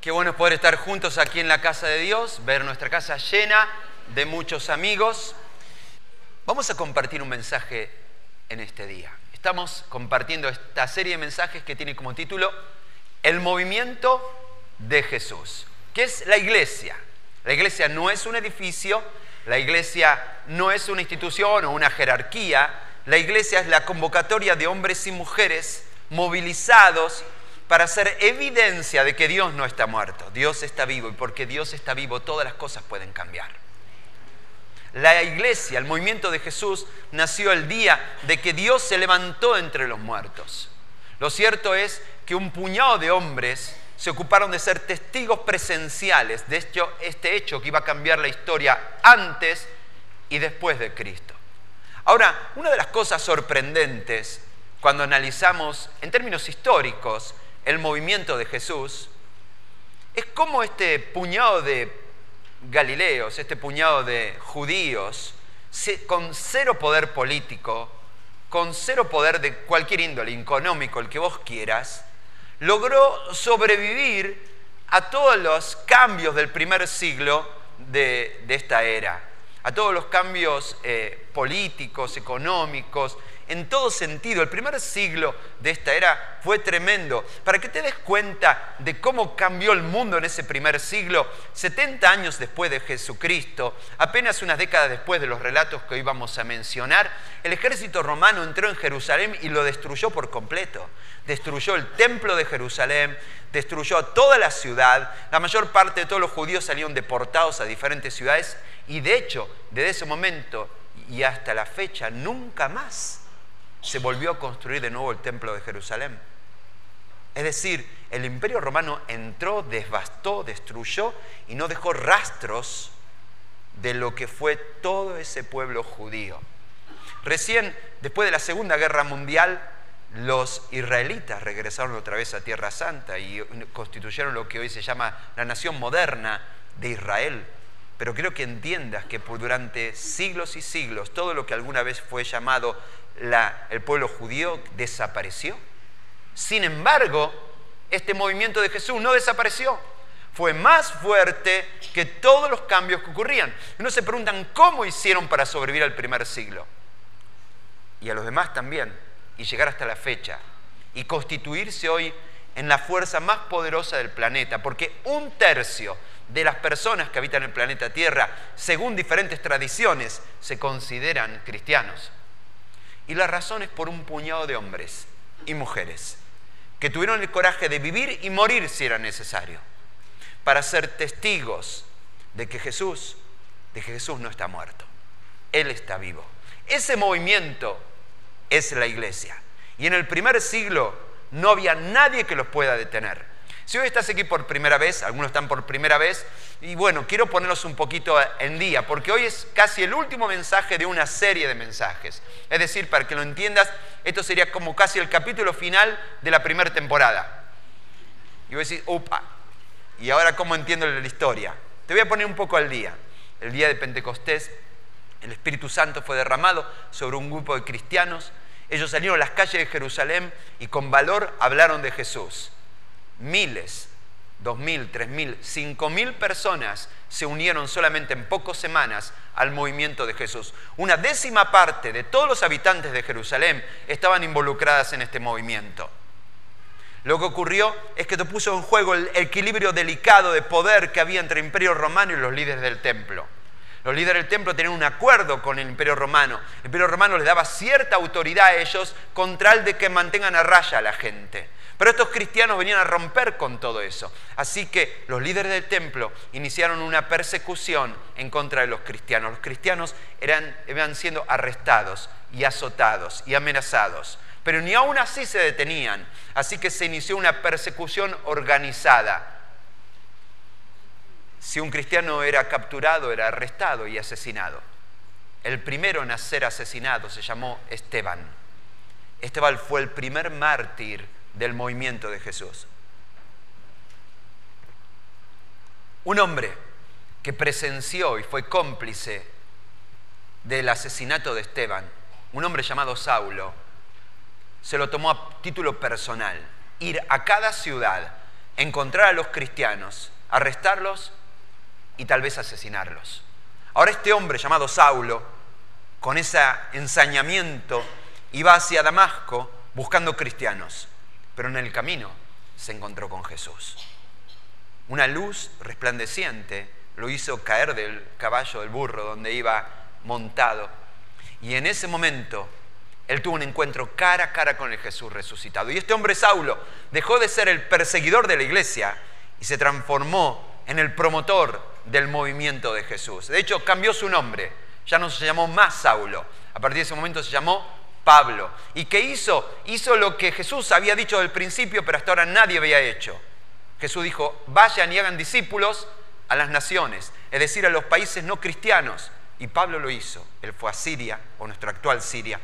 Qué bueno es poder estar juntos aquí en la casa de Dios, ver nuestra casa llena de muchos amigos. Vamos a compartir un mensaje en este día. Estamos compartiendo esta serie de mensajes que tiene como título El movimiento de Jesús. ¿Qué es la iglesia? La iglesia no es un edificio, la iglesia no es una institución o una jerarquía. La iglesia es la convocatoria de hombres y mujeres movilizados para hacer evidencia de que Dios no está muerto. Dios está vivo, y porque Dios está vivo, todas las cosas pueden cambiar. La iglesia, el movimiento de Jesús, nació el día de que Dios se levantó entre los muertos. Lo cierto es que un puñado de hombres se ocuparon de ser testigos presenciales de este hecho que iba a cambiar la historia antes y después de Cristo. Ahora, una de las cosas sorprendentes cuando analizamos en términos históricos el movimiento de Jesús es cómo este puñado de galileos, este puñado de judíos, con cero poder político, con cero poder de cualquier índole, económico, el que vos quieras, logró sobrevivir a todos los cambios del primer siglo de esta era, a todos los cambios políticos, económicos, en todo sentido. El primer siglo de esta era fue tremendo. Para que te des cuenta de cómo cambió el mundo en ese primer siglo, 70 años después de Jesucristo, apenas unas décadas después de los relatos que hoy vamos a mencionar, el ejército romano entró en Jerusalén y lo destruyó por completo. Destruyó el templo de Jerusalén, destruyó a toda la ciudad. La mayor parte de todos los judíos salieron deportados a diferentes ciudades y de hecho, desde ese momento y hasta la fecha, nunca más se volvió a construir de nuevo el templo de Jerusalén. Es decir, el Imperio Romano entró, devastó, destruyó y no dejó rastros de lo que fue todo ese pueblo judío. Recién, después de la Segunda Guerra Mundial, los israelitas regresaron otra vez a Tierra Santa y constituyeron lo que hoy se llama la nación moderna de Israel. Pero quiero que entiendas que durante siglos y siglos todo lo que alguna vez fue llamado el pueblo judío desapareció. Sin embargo, este movimiento de Jesús no desapareció. Fue más fuerte que todos los cambios que ocurrían. Uno se preguntan cómo hicieron para sobrevivir al primer siglo. Y a los demás también. Y llegar hasta la fecha. Y constituirse hoy en la fuerza más poderosa del planeta. Porque 1/3 de las personas que habitan el planeta Tierra, según diferentes tradiciones, se consideran cristianos. Y la razón es por un puñado de hombres y mujeres que tuvieron el coraje de vivir y morir si era necesario, para ser testigos de que Jesús no está muerto. Él está vivo. Ese movimiento es la iglesia. Y en el primer siglo no había nadie que los pueda detener. Si hoy estás aquí por primera vez, algunos están por primera vez, y bueno, quiero ponerlos un poquito en día, porque hoy es casi el último mensaje de una serie de mensajes. Es decir, para que lo entiendas, esto sería como casi el capítulo final de la primera temporada. Y voy a decir, upa, ¿y ahora cómo entiendo la historia? Te voy a poner un poco al día. El día de Pentecostés, el Espíritu Santo fue derramado sobre un grupo de cristianos. Ellos salieron a las calles de Jerusalén y con valor hablaron de Jesús. Miles, 2.000, 3.000, 5.000 personas se unieron solamente en pocas semanas al movimiento de Jesús. 1/10 parte de todos los habitantes de Jerusalén estaban involucradas en este movimiento. Lo que ocurrió es que se puso en juego el equilibrio delicado de poder que había entre el Imperio Romano y los líderes del templo. Los líderes del templo tenían un acuerdo con el Imperio Romano. El Imperio Romano les daba cierta autoridad a ellos con tal de que mantengan a raya a la gente. Pero estos cristianos venían a romper con todo eso. Así que los líderes del templo iniciaron una persecución en contra de los cristianos. Los cristianos iban siendo arrestados y azotados y amenazados. Pero ni aún así se detenían. Así que se inició una persecución organizada. Si un cristiano era capturado, era arrestado y asesinado. El primero en ser asesinado se llamó Esteban. Esteban fue el primer mártir del movimiento de Jesús. Un hombre que presenció y fue cómplice del asesinato de Esteban, un hombre llamado Saulo, se lo tomó a título personal, ir a cada ciudad encontrar a los cristianos, arrestarlos y tal vez asesinarlos. Ahora este hombre llamado Saulo, con ese ensañamiento, iba hacia Damasco buscando cristianos, pero en el camino se encontró con Jesús. Una luz resplandeciente lo hizo caer del caballo, del burro donde iba montado, y en ese momento él tuvo un encuentro cara a cara con el Jesús resucitado. Y este hombre Saulo dejó de ser el perseguidor de la iglesia y se transformó en el promotor del movimiento de Jesús. De hecho, cambió su nombre. Ya no se llamó más Saulo. A partir de ese momento se llamó Pablo. ¿Y qué hizo? Hizo lo que Jesús había dicho del principio, pero hasta ahora nadie había hecho. Jesús dijo, vayan y hagan discípulos a las naciones, es decir, a los países no cristianos. Y Pablo lo hizo. Él fue a Siria, o nuestra actual Siria.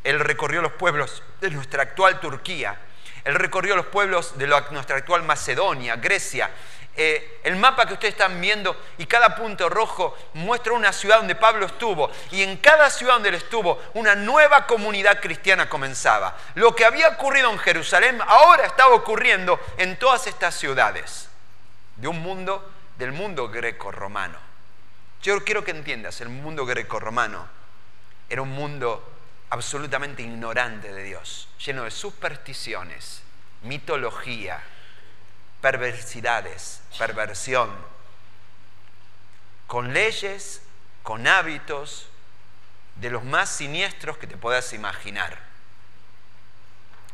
Él recorrió los pueblos de nuestra actual Turquía. Él recorrió los pueblos de nuestra actual Macedonia, Grecia. El mapa que ustedes están viendo y cada punto rojo muestra una ciudad donde Pablo estuvo. Y en cada ciudad donde él estuvo, una nueva comunidad cristiana comenzaba. Lo que había ocurrido en Jerusalén ahora estaba ocurriendo en todas estas ciudades del mundo greco-romano. Yo quiero que entiendas, el mundo greco-romano era un mundo absolutamente ignorante de Dios, lleno de supersticiones, mitología, perversidades, perversión, con leyes, con hábitos de los más siniestros que te puedas imaginar.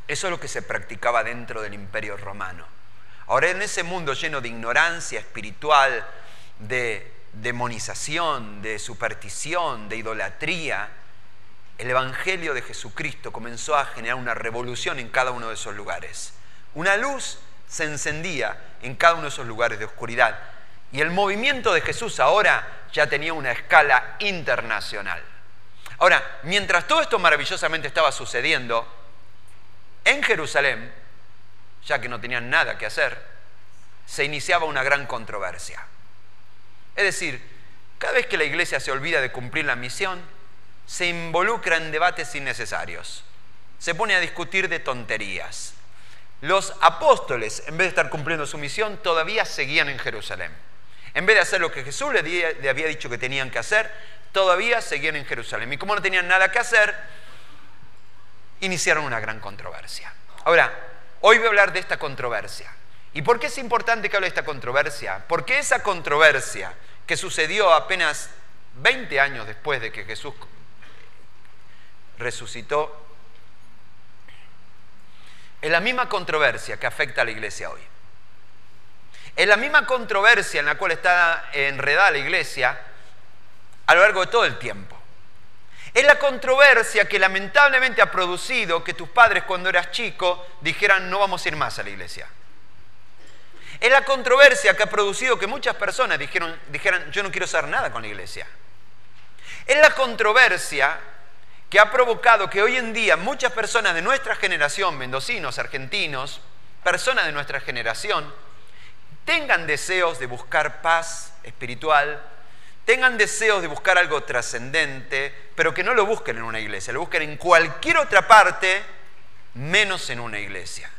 Eso es lo que se practicaba dentro del Imperio Romano. Ahora, en ese mundo lleno de ignorancia espiritual, de demonización, de superstición, de idolatría, el Evangelio de Jesucristo comenzó a generar una revolución en cada uno de esos lugares. Una luz se encendía en cada uno de esos lugares de oscuridad. Y el movimiento de Jesús ahora ya tenía una escala internacional. Ahora, mientras todo esto maravillosamente estaba sucediendo, en Jerusalén, ya que no tenían nada que hacer, se iniciaba una gran controversia. Es decir, cada vez que la iglesia se olvida de cumplir la misión, se involucra en debates innecesarios. Se pone a discutir de tonterías. Los apóstoles, en vez de estar cumpliendo su misión, todavía seguían en Jerusalén. En vez de hacer lo que Jesús le había dicho que tenían que hacer, todavía seguían en Jerusalén. Y como no tenían nada que hacer, iniciaron una gran controversia. Ahora, hoy voy a hablar de esta controversia. ¿Y por qué es importante que hable de esta controversia? Porque esa controversia que sucedió apenas 20 años después de que Jesús resucitó, es la misma controversia que afecta a la iglesia hoy. Es la misma controversia en la cual está enredada la iglesia a lo largo de todo el tiempo. Es la controversia que lamentablemente ha producido que tus padres cuando eras chico dijeran no vamos a ir más a la iglesia. Es la controversia que ha producido que muchas personas dijeran yo no quiero hacer nada con la iglesia. Es la controversia que ha provocado que hoy en día muchas personas de nuestra generación, mendocinos, argentinos, personas de nuestra generación, tengan deseos de buscar paz espiritual, tengan deseos de buscar algo trascendente, pero que no lo busquen en una iglesia, lo busquen en cualquier otra parte, menos en una iglesia.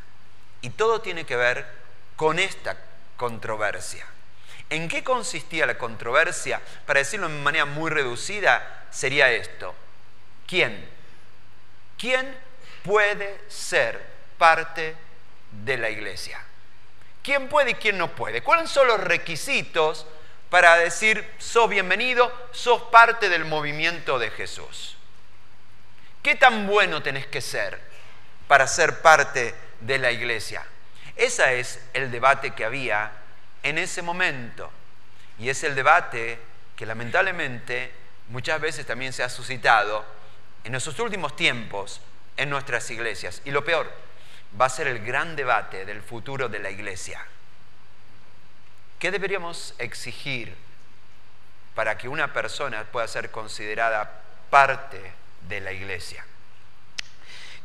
Y todo tiene que ver con esta controversia. ¿En qué consistía la controversia? Para decirlo de manera muy reducida, sería esto. ¿Quién puede ser parte de la iglesia? ¿Quién puede y quién no puede? ¿Cuáles son los requisitos para decir, sos bienvenido, sos parte del movimiento de Jesús? ¿Qué tan bueno tenés que ser para ser parte de la iglesia? Ese es el debate que había en ese momento. Y es el debate que lamentablemente muchas veces también se ha suscitado en nuestros últimos tiempos en nuestras iglesias. Y lo peor, va a ser el gran debate del futuro de la iglesia. ¿Qué deberíamos exigir para que una persona pueda ser considerada parte de la iglesia?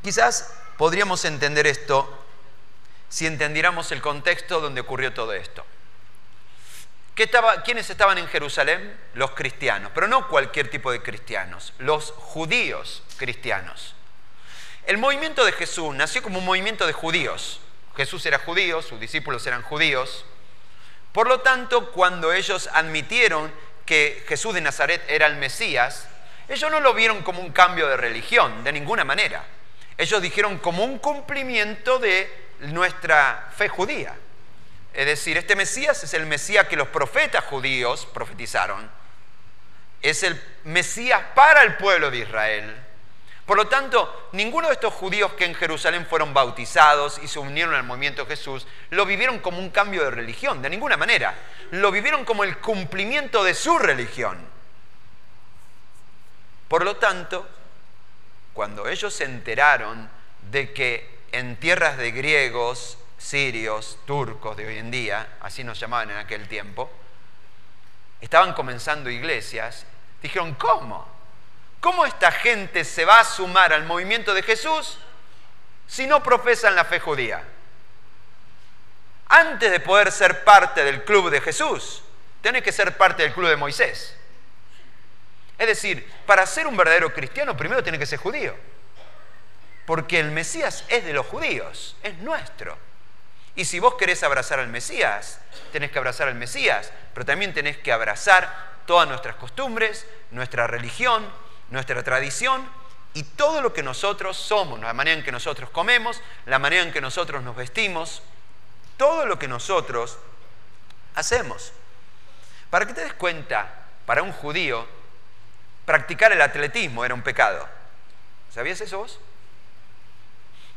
Quizás podríamos entender esto si entendiéramos el contexto donde ocurrió todo esto. ¿Quiénes estaban en Jerusalén? Los cristianos, pero no cualquier tipo de cristianos, los judíos cristianos. El movimiento de Jesús nació como un movimiento de judíos. Jesús era judío, sus discípulos eran judíos. Por lo tanto, cuando ellos admitieron que Jesús de Nazaret era el Mesías, ellos no lo vieron como un cambio de religión, de ninguna manera. Ellos dijeron como un cumplimiento de nuestra fe judía. Es decir, este Mesías es el Mesías que los profetas judíos profetizaron. Es el Mesías para el pueblo de Israel. Por lo tanto, ninguno de estos judíos que en Jerusalén fueron bautizados y se unieron al movimiento de Jesús, lo vivieron como un cambio de religión, de ninguna manera. Lo vivieron como el cumplimiento de su religión. Por lo tanto, cuando ellos se enteraron de que en tierras de griegos, sirios, turcos de hoy en día, así nos llamaban en aquel tiempo, estaban comenzando iglesias, dijeron, ¿cómo? ¿Cómo esta gente se va a sumar al movimiento de Jesús si no profesan la fe judía? Antes de poder ser parte del club de Jesús, tenés que ser parte del club de Moisés. Es decir, para ser un verdadero cristiano, primero tenés que ser judío. Porque el Mesías es de los judíos, es nuestro. Y si vos querés abrazar al Mesías, tenés que abrazar al Mesías, pero también tenés que abrazar todas nuestras costumbres, nuestra religión, nuestra tradición y todo lo que nosotros somos, la manera en que nosotros comemos, la manera en que nosotros nos vestimos, todo lo que nosotros hacemos. Para que te des cuenta, para un judío, practicar el atletismo era un pecado. ¿Sabías eso vos?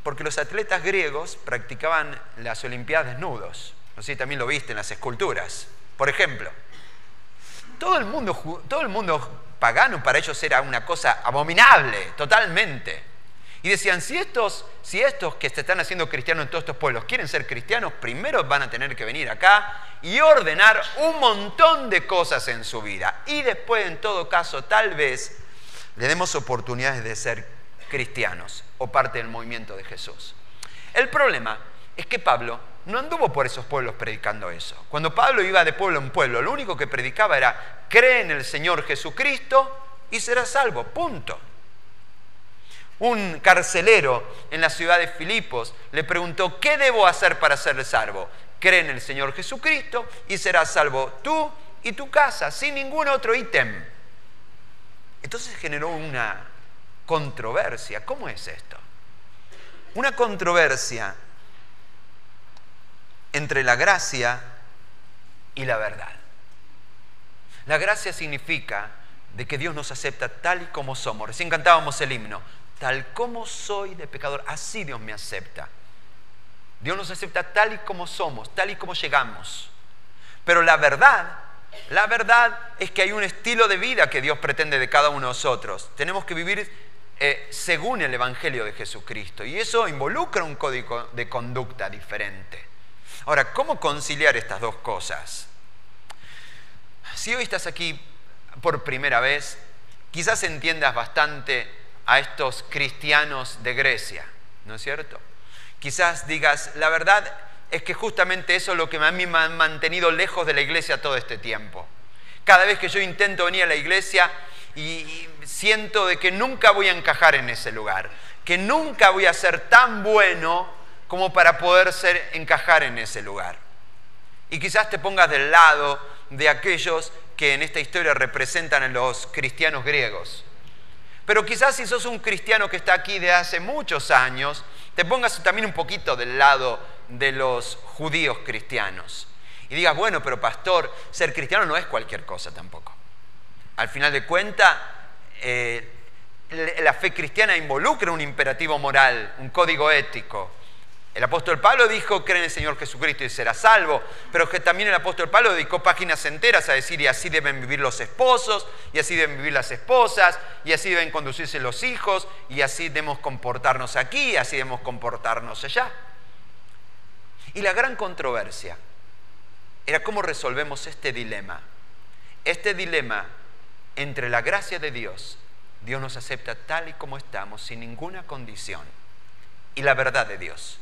Porque los atletas griegos practicaban las Olimpiadas desnudos. No sé si también lo viste en las esculturas. Por ejemplo, todo el mundo pagano para ellos era una cosa abominable, totalmente. Y decían, si estos que se están haciendo cristianos en todos estos pueblos quieren ser cristianos, primero van a tener que venir acá y ordenar un montón de cosas en su vida. Y después, en todo caso, tal vez le demos oportunidades de ser cristianos o parte del movimiento de Jesús. El problema es que Pablo no anduvo por esos pueblos predicando eso. Cuando Pablo iba de pueblo en pueblo, lo único que predicaba era, cree en el Señor Jesucristo y serás salvo, punto. Un carcelero en la ciudad de Filipos le preguntó, ¿qué debo hacer para ser salvo? Cree en el Señor Jesucristo y serás salvo tú y tu casa, sin ningún otro ítem. Entonces generó una controversia. ¿Cómo es esto? Una controversia entre la gracia y la verdad. La gracia significa de que Dios nos acepta tal y como somos. Recién cantábamos el himno. Tal como soy de pecador, así Dios me acepta. Dios nos acepta tal y como somos, tal y como llegamos. Pero la verdad es que hay un estilo de vida que Dios pretende de cada uno de nosotros. Tenemos que vivir según el Evangelio de Jesucristo. Y eso involucra un código de conducta diferente. Ahora, ¿cómo conciliar estas dos cosas? Si hoy estás aquí por primera vez, quizás entiendas bastante a estos cristianos de Grecia, ¿no es cierto? Quizás digas, la verdad es que justamente eso es lo que a mí me ha mantenido lejos de la iglesia todo este tiempo. Cada vez que yo intento venir a la iglesia y siento de que nunca voy a encajar en ese lugar, que nunca voy a ser tan bueno como para poder encajar en ese lugar. Y quizás te pongas del lado de aquellos que en esta historia representan a los cristianos griegos. Pero quizás si sos un cristiano que está aquí de hace muchos años, te pongas también un poquito del lado de los judíos cristianos. Y digas, bueno, pero pastor, ser cristiano no es cualquier cosa tampoco. Al final de cuentas, la fe cristiana involucra un imperativo moral, un código ético. El apóstol Pablo dijo, cree en el Señor Jesucristo y serás salvo, pero que también el apóstol Pablo dedicó páginas enteras a decir, y así deben vivir los esposos, y así deben vivir las esposas, y así deben conducirse los hijos, y así debemos comportarnos aquí, y así debemos comportarnos allá. Y la gran controversia era cómo resolvemos este dilema entre la gracia de Dios, Dios nos acepta tal y como estamos, sin ninguna condición, y la verdad de Dios.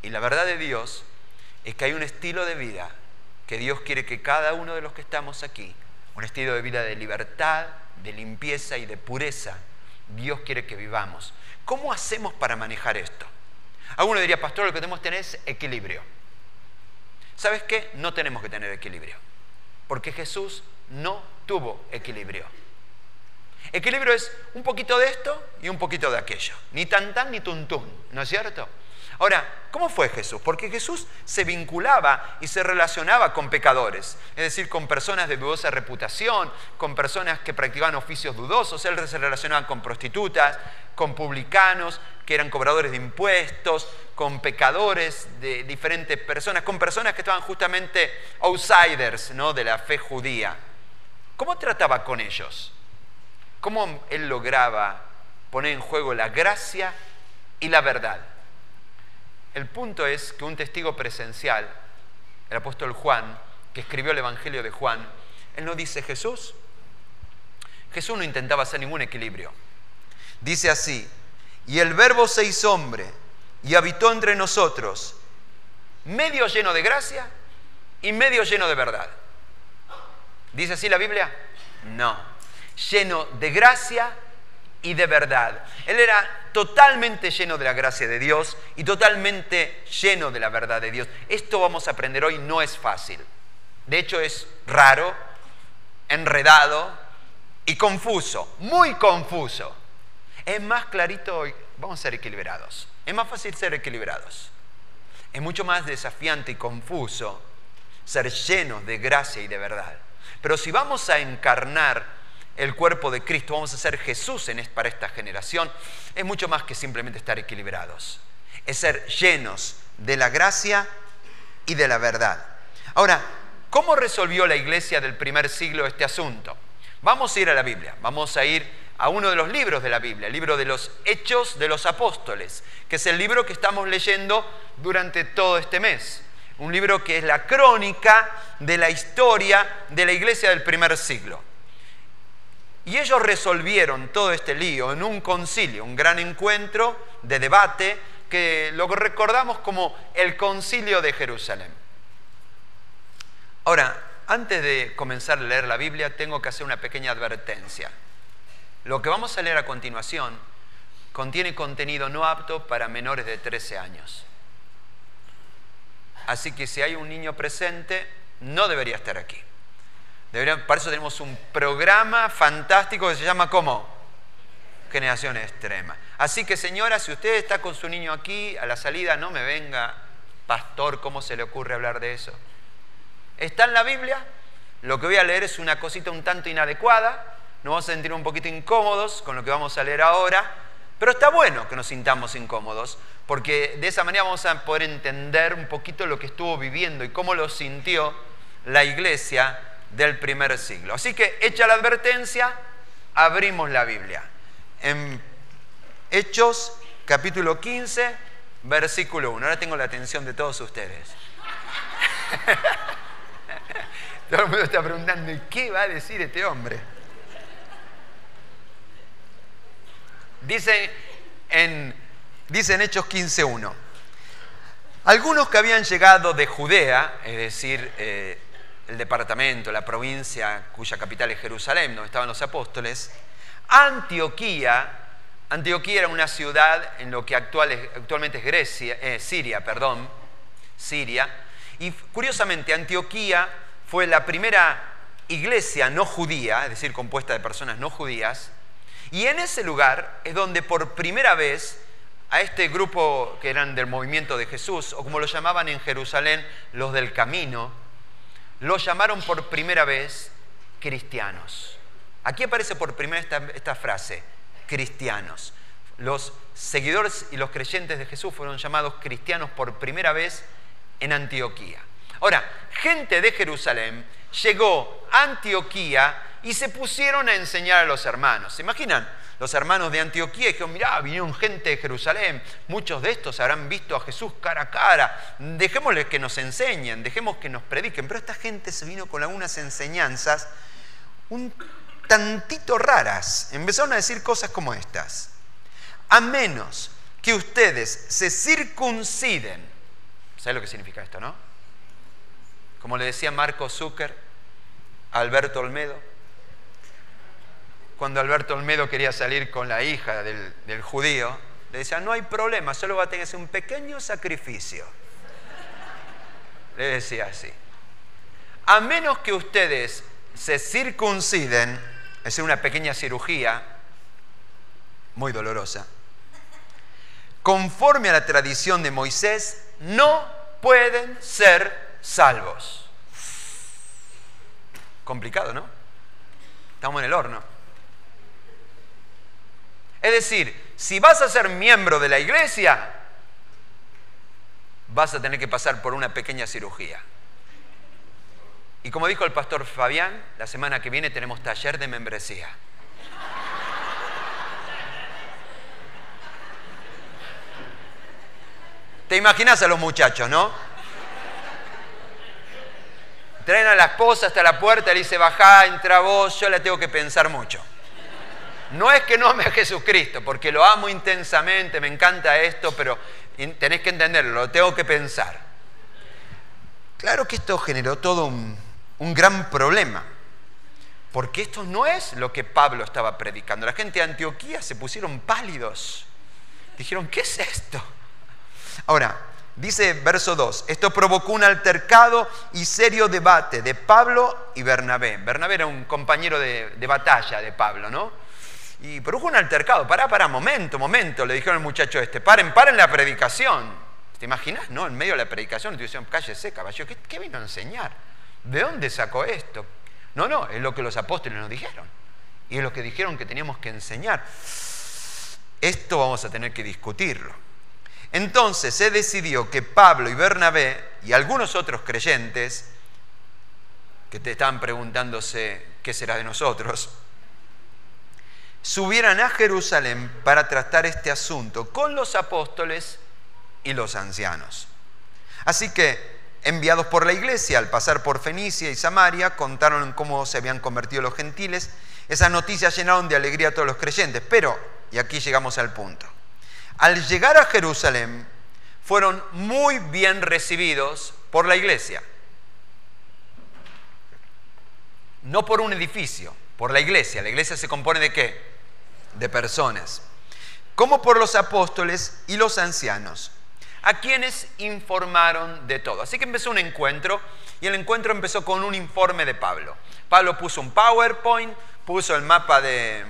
Y la verdad de Dios es que hay un estilo de vida que Dios quiere que cada uno de los que estamos aquí, un estilo de vida de libertad, de limpieza y de pureza, Dios quiere que vivamos. ¿Cómo hacemos para manejar esto? Alguno diría, pastor, lo que tenemos que tener es equilibrio. ¿Sabes qué? No tenemos que tener equilibrio, porque Jesús no tuvo equilibrio. Equilibrio es un poquito de esto y un poquito de aquello. Ni tan tan ni tun tun, ¿no es cierto? Ahora, ¿cómo fue Jesús? Porque Jesús se vinculaba y se relacionaba con pecadores, es decir, con personas de dudosa reputación, con personas que practicaban oficios dudosos. Él se relacionaba con prostitutas, con publicanos, que eran cobradores de impuestos, con pecadores de diferentes personas, con personas que estaban justamente outsiders, ¿no?, de la fe judía. ¿Cómo trataba con ellos? ¿Cómo él lograba poner en juego la gracia y la verdad? El punto es que un testigo presencial, el apóstol Juan, que escribió el Evangelio de Juan, él no dice Jesús. Jesús no intentaba hacer ningún equilibrio. Dice así: y el Verbo se hizo hombre y habitó entre nosotros, medio lleno de gracia y medio lleno de verdad. ¿Dice así la Biblia? No. Lleno de gracia y de verdad. Él era totalmente lleno de la gracia de Dios y totalmente lleno de la verdad de Dios. Esto vamos a aprender hoy, no es fácil. De hecho es raro, enredado y confuso, muy confuso. Es más clarito hoy, vamos a ser equilibrados. Es más fácil ser equilibrados. Es mucho más desafiante y confuso ser llenos de gracia y de verdad. Pero si vamos a encarnar el cuerpo de Cristo, vamos a ser Jesús para esta generación, es mucho más que simplemente estar equilibrados. Es ser llenos de la gracia y de la verdad. Ahora, ¿cómo resolvió la iglesia del primer siglo este asunto? Vamos a ir a la Biblia, vamos a ir a uno de los libros de la Biblia, el libro de los Hechos de los Apóstoles, que es el libro que estamos leyendo durante todo este mes. Un libro que es la crónica de la historia de la iglesia del primer siglo. Y ellos resolvieron todo este lío en un concilio, un gran encuentro de debate que lo recordamos como el Concilio de Jerusalén. Ahora, antes de comenzar a leer la Biblia, tengo que hacer una pequeña advertencia. Lo que vamos a leer a continuación contiene contenido no apto para menores de 13 años. Así que si hay un niño presente, no debería estar aquí. Para eso tenemos un programa fantástico que se llama ¿cómo? Generación Extrema. Así que señora, si usted está con su niño aquí, a la salida no me venga, pastor, ¿cómo se le ocurre hablar de eso? Está en la Biblia, lo que voy a leer es una cosita un tanto inadecuada, nos vamos a sentir un poquito incómodos con lo que vamos a leer ahora, pero está bueno que nos sintamos incómodos, porque de esa manera vamos a poder entender un poquito lo que estuvo viviendo y cómo lo sintió la iglesia del primer siglo. Así que, hecha la advertencia, abrimos la Biblia. En Hechos, capítulo 15, versículo 1. Ahora tengo la atención de todos ustedes. Todo el mundo está preguntando, ¿y qué va a decir este hombre? Dice en Hechos 15:1. Algunos que habían llegado de Judea, es decir, el departamento, la provincia cuya capital es Jerusalén, donde estaban los apóstoles, Antioquía era una ciudad en lo que actualmente es Siria, y curiosamente Antioquía fue la primera iglesia no judía, es decir, compuesta de personas no judías, y en ese lugar es donde por primera vez a este grupo que eran del movimiento de Jesús, o como lo llamaban en Jerusalén, los del camino, los llamaron por primera vez cristianos. Aquí aparece por primera vez esta frase, cristianos. Los seguidores y los creyentes de Jesús fueron llamados cristianos por primera vez en Antioquía. Ahora, gente de Jerusalén llegó a Antioquía y se pusieron a enseñar a los hermanos. ¿Se imaginan? Los hermanos de Antioquía dijeron, mirá, vinieron gente de Jerusalén, muchos de estos habrán visto a Jesús cara a cara, dejémosles que nos enseñen, dejemos que nos prediquen. Pero esta gente se vino con algunas enseñanzas un tantito raras. Empezaron a decir cosas como estas: a menos que ustedes se circunciden. ¿Sabes lo que significa esto, no? Como le decía Marco Zucker a Alberto Olmedo, cuando Alberto Olmedo quería salir con la hija del judío, Le decía, no hay problema, solo va a tener que hacer un pequeño sacrificio. Le decía así. A menos que ustedes se circunciden, es decir, una pequeña cirugía, muy dolorosa, conforme a la tradición de Moisés, no pueden ser salvos. Complicado, ¿no? Estamos en el horno. Es decir, si vas a ser miembro de la iglesia, vas a tener que pasar por una pequeña cirugía. Y como dijo el pastor Fabián, la semana que viene tenemos taller de membresía. Te imaginas a los muchachos, ¿no? Traen a la esposa hasta la puerta y le dice, bajá, entra vos, yo la tengo que pensar mucho. No es que no ame a Jesucristo, porque lo amo intensamente, me encanta esto, pero tenés que entenderlo, lo tengo que pensar. Claro que esto generó todo un gran problema, porque esto no es lo que Pablo estaba predicando. La gente de Antioquía se pusieron pálidos. Dijeron, ¿qué es esto? Ahora, dice verso 2, esto provocó un altercado y serio debate de Pablo y Bernabé. Bernabé era un compañero de batalla de Pablo, ¿no? Y produjo un altercado. Pará, momento, le dijeron al muchacho paren la predicación. ¿Te imaginas? ¿No? En medio de la predicación, te dijeron, cállese, caballero, ¿qué vino a enseñar? ¿De dónde sacó esto? No, es lo que los apóstoles nos dijeron. Y es lo que dijeron que teníamos que enseñar. Esto vamos a tener que discutirlo. Entonces se decidió que Pablo y Bernabé y algunos otros creyentes, que te estaban preguntándose qué será de nosotros, subieran a Jerusalén para tratar este asunto con los apóstoles y los ancianos. Así que, enviados por la iglesia, al pasar por Fenicia y Samaria, contaron cómo se habían convertido los gentiles. Esas noticias llenaron de alegría a todos los creyentes. Pero, y aquí llegamos al punto, al llegar a Jerusalén, fueron muy bien recibidos por la iglesia. No por un edificio, por la iglesia. La iglesia se compone ¿de qué? De personas. Como por los apóstoles y los ancianos, a quienes informaron de todo. Así que empezó un encuentro, y el encuentro empezó con un informe de Pablo. Pablo puso un PowerPoint, puso el mapa de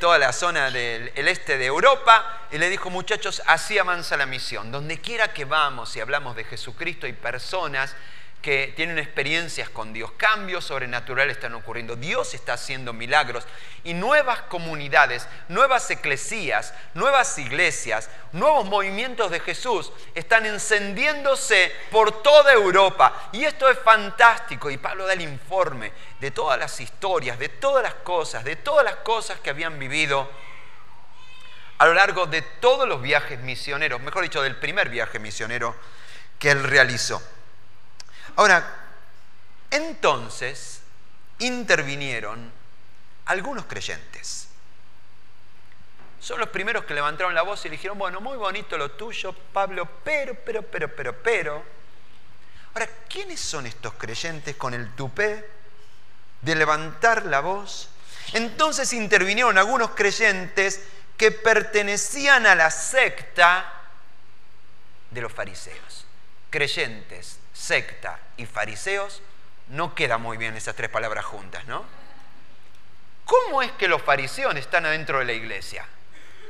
toda la zona del este de Europa, y le dijo, muchachos, así avanza la misión. Donde quiera que vamos y hablamos de Jesucristo, hay personas que tienen experiencias con Dios, cambios sobrenaturales están ocurriendo, Dios está haciendo milagros, y nuevas comunidades, nuevas eclesías, nuevas iglesias, nuevos movimientos de Jesús están encendiéndose por toda Europa, y esto es fantástico. Y Pablo da el informe de todas las historias, de todas las cosas que habían vivido a lo largo de todos los viajes misioneros, mejor dicho, del primer viaje misionero que él realizó. Ahora, entonces intervinieron algunos creyentes. Son los primeros que levantaron la voz y le dijeron, bueno, muy bonito lo tuyo, Pablo, pero. Ahora, ¿quiénes son estos creyentes con el tupé de levantar la voz? Entonces intervinieron algunos creyentes que pertenecían a la secta de los fariseos. Creyentes, secta y fariseos, no quedan muy bien esas tres palabras juntas, ¿no? ¿Cómo es que los fariseos están adentro de la iglesia?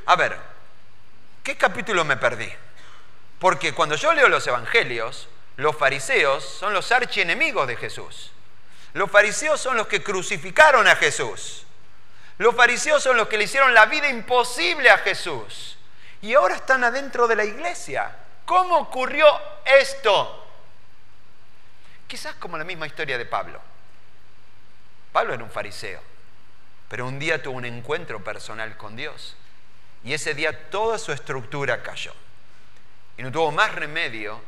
A ver, ¿qué capítulo me perdí? Porque cuando yo leo los evangelios, los fariseos son los archienemigos de Jesús. Los fariseos son los que crucificaron a Jesús. Los fariseos son los que le hicieron la vida imposible a Jesús. Y ahora están adentro de la iglesia. ¿Cómo ocurrió esto? Quizás como la misma historia de Pablo. Pablo era un fariseo, pero un día tuvo un encuentro personal con Dios. Y ese día toda su estructura cayó. Y no tuvo más remedio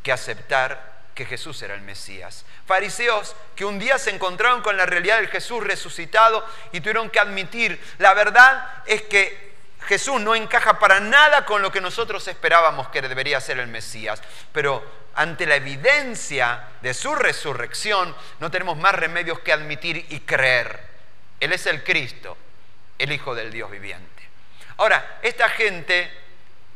que aceptar que Jesús era el Mesías. Fariseos que un día se encontraron con la realidad del Jesús resucitado y tuvieron que admitir, la verdad es que Jesús no encaja para nada con lo que nosotros esperábamos que debería ser el Mesías. Pero ante la evidencia de su resurrección, no tenemos más remedios que admitir y creer. Él es el Cristo, el Hijo del Dios viviente. Ahora, esta gente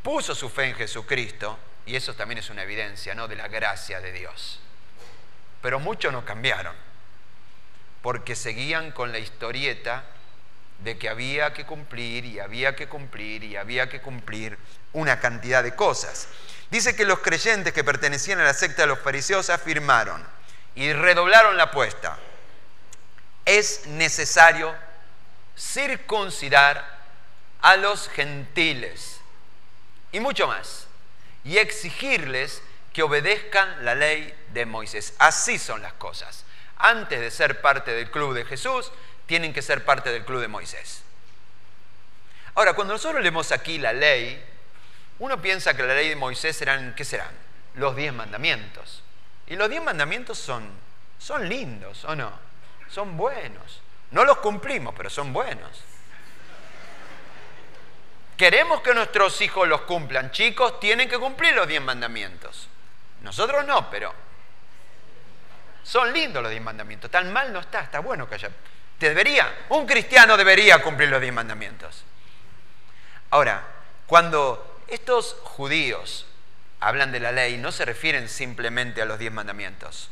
puso su fe en Jesucristo, y eso también es una evidencia, ¿no?, de la gracia de Dios. Pero muchos no cambiaron, porque seguían con la historieta de que había que cumplir, y había que cumplir, y había que cumplir una cantidad de cosas. Dice que los creyentes que pertenecían a la secta de los fariseos afirmaron y redoblaron la apuesta: es necesario circuncidar a los gentiles y mucho más, y exigirles que obedezcan la ley de Moisés. Así son las cosas. Antes de ser parte del club de Jesús, tienen que ser parte del club de Moisés. Ahora, cuando nosotros leemos aquí la ley, uno piensa que la ley de Moisés serán, ¿qué serán? Los 10 mandamientos. Y los 10 mandamientos son lindos, ¿o no? Son buenos. No los cumplimos, pero son buenos. Queremos que nuestros hijos los cumplan. Chicos, tienen que cumplir los 10 mandamientos. Nosotros no, pero son lindos los 10 mandamientos. Tan mal no está, está bueno que haya. Un cristiano debería cumplir los 10 mandamientos. Ahora, cuando estos judíos hablan de la ley, no se refieren simplemente a los 10 mandamientos.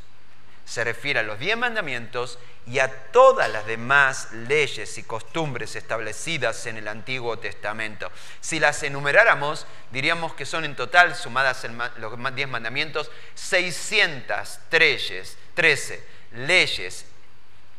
Se refiere a los 10 mandamientos y a todas las demás leyes y costumbres establecidas en el Antiguo Testamento. Si las enumeráramos, diríamos que son en total, sumadas los 10 mandamientos, 613 leyes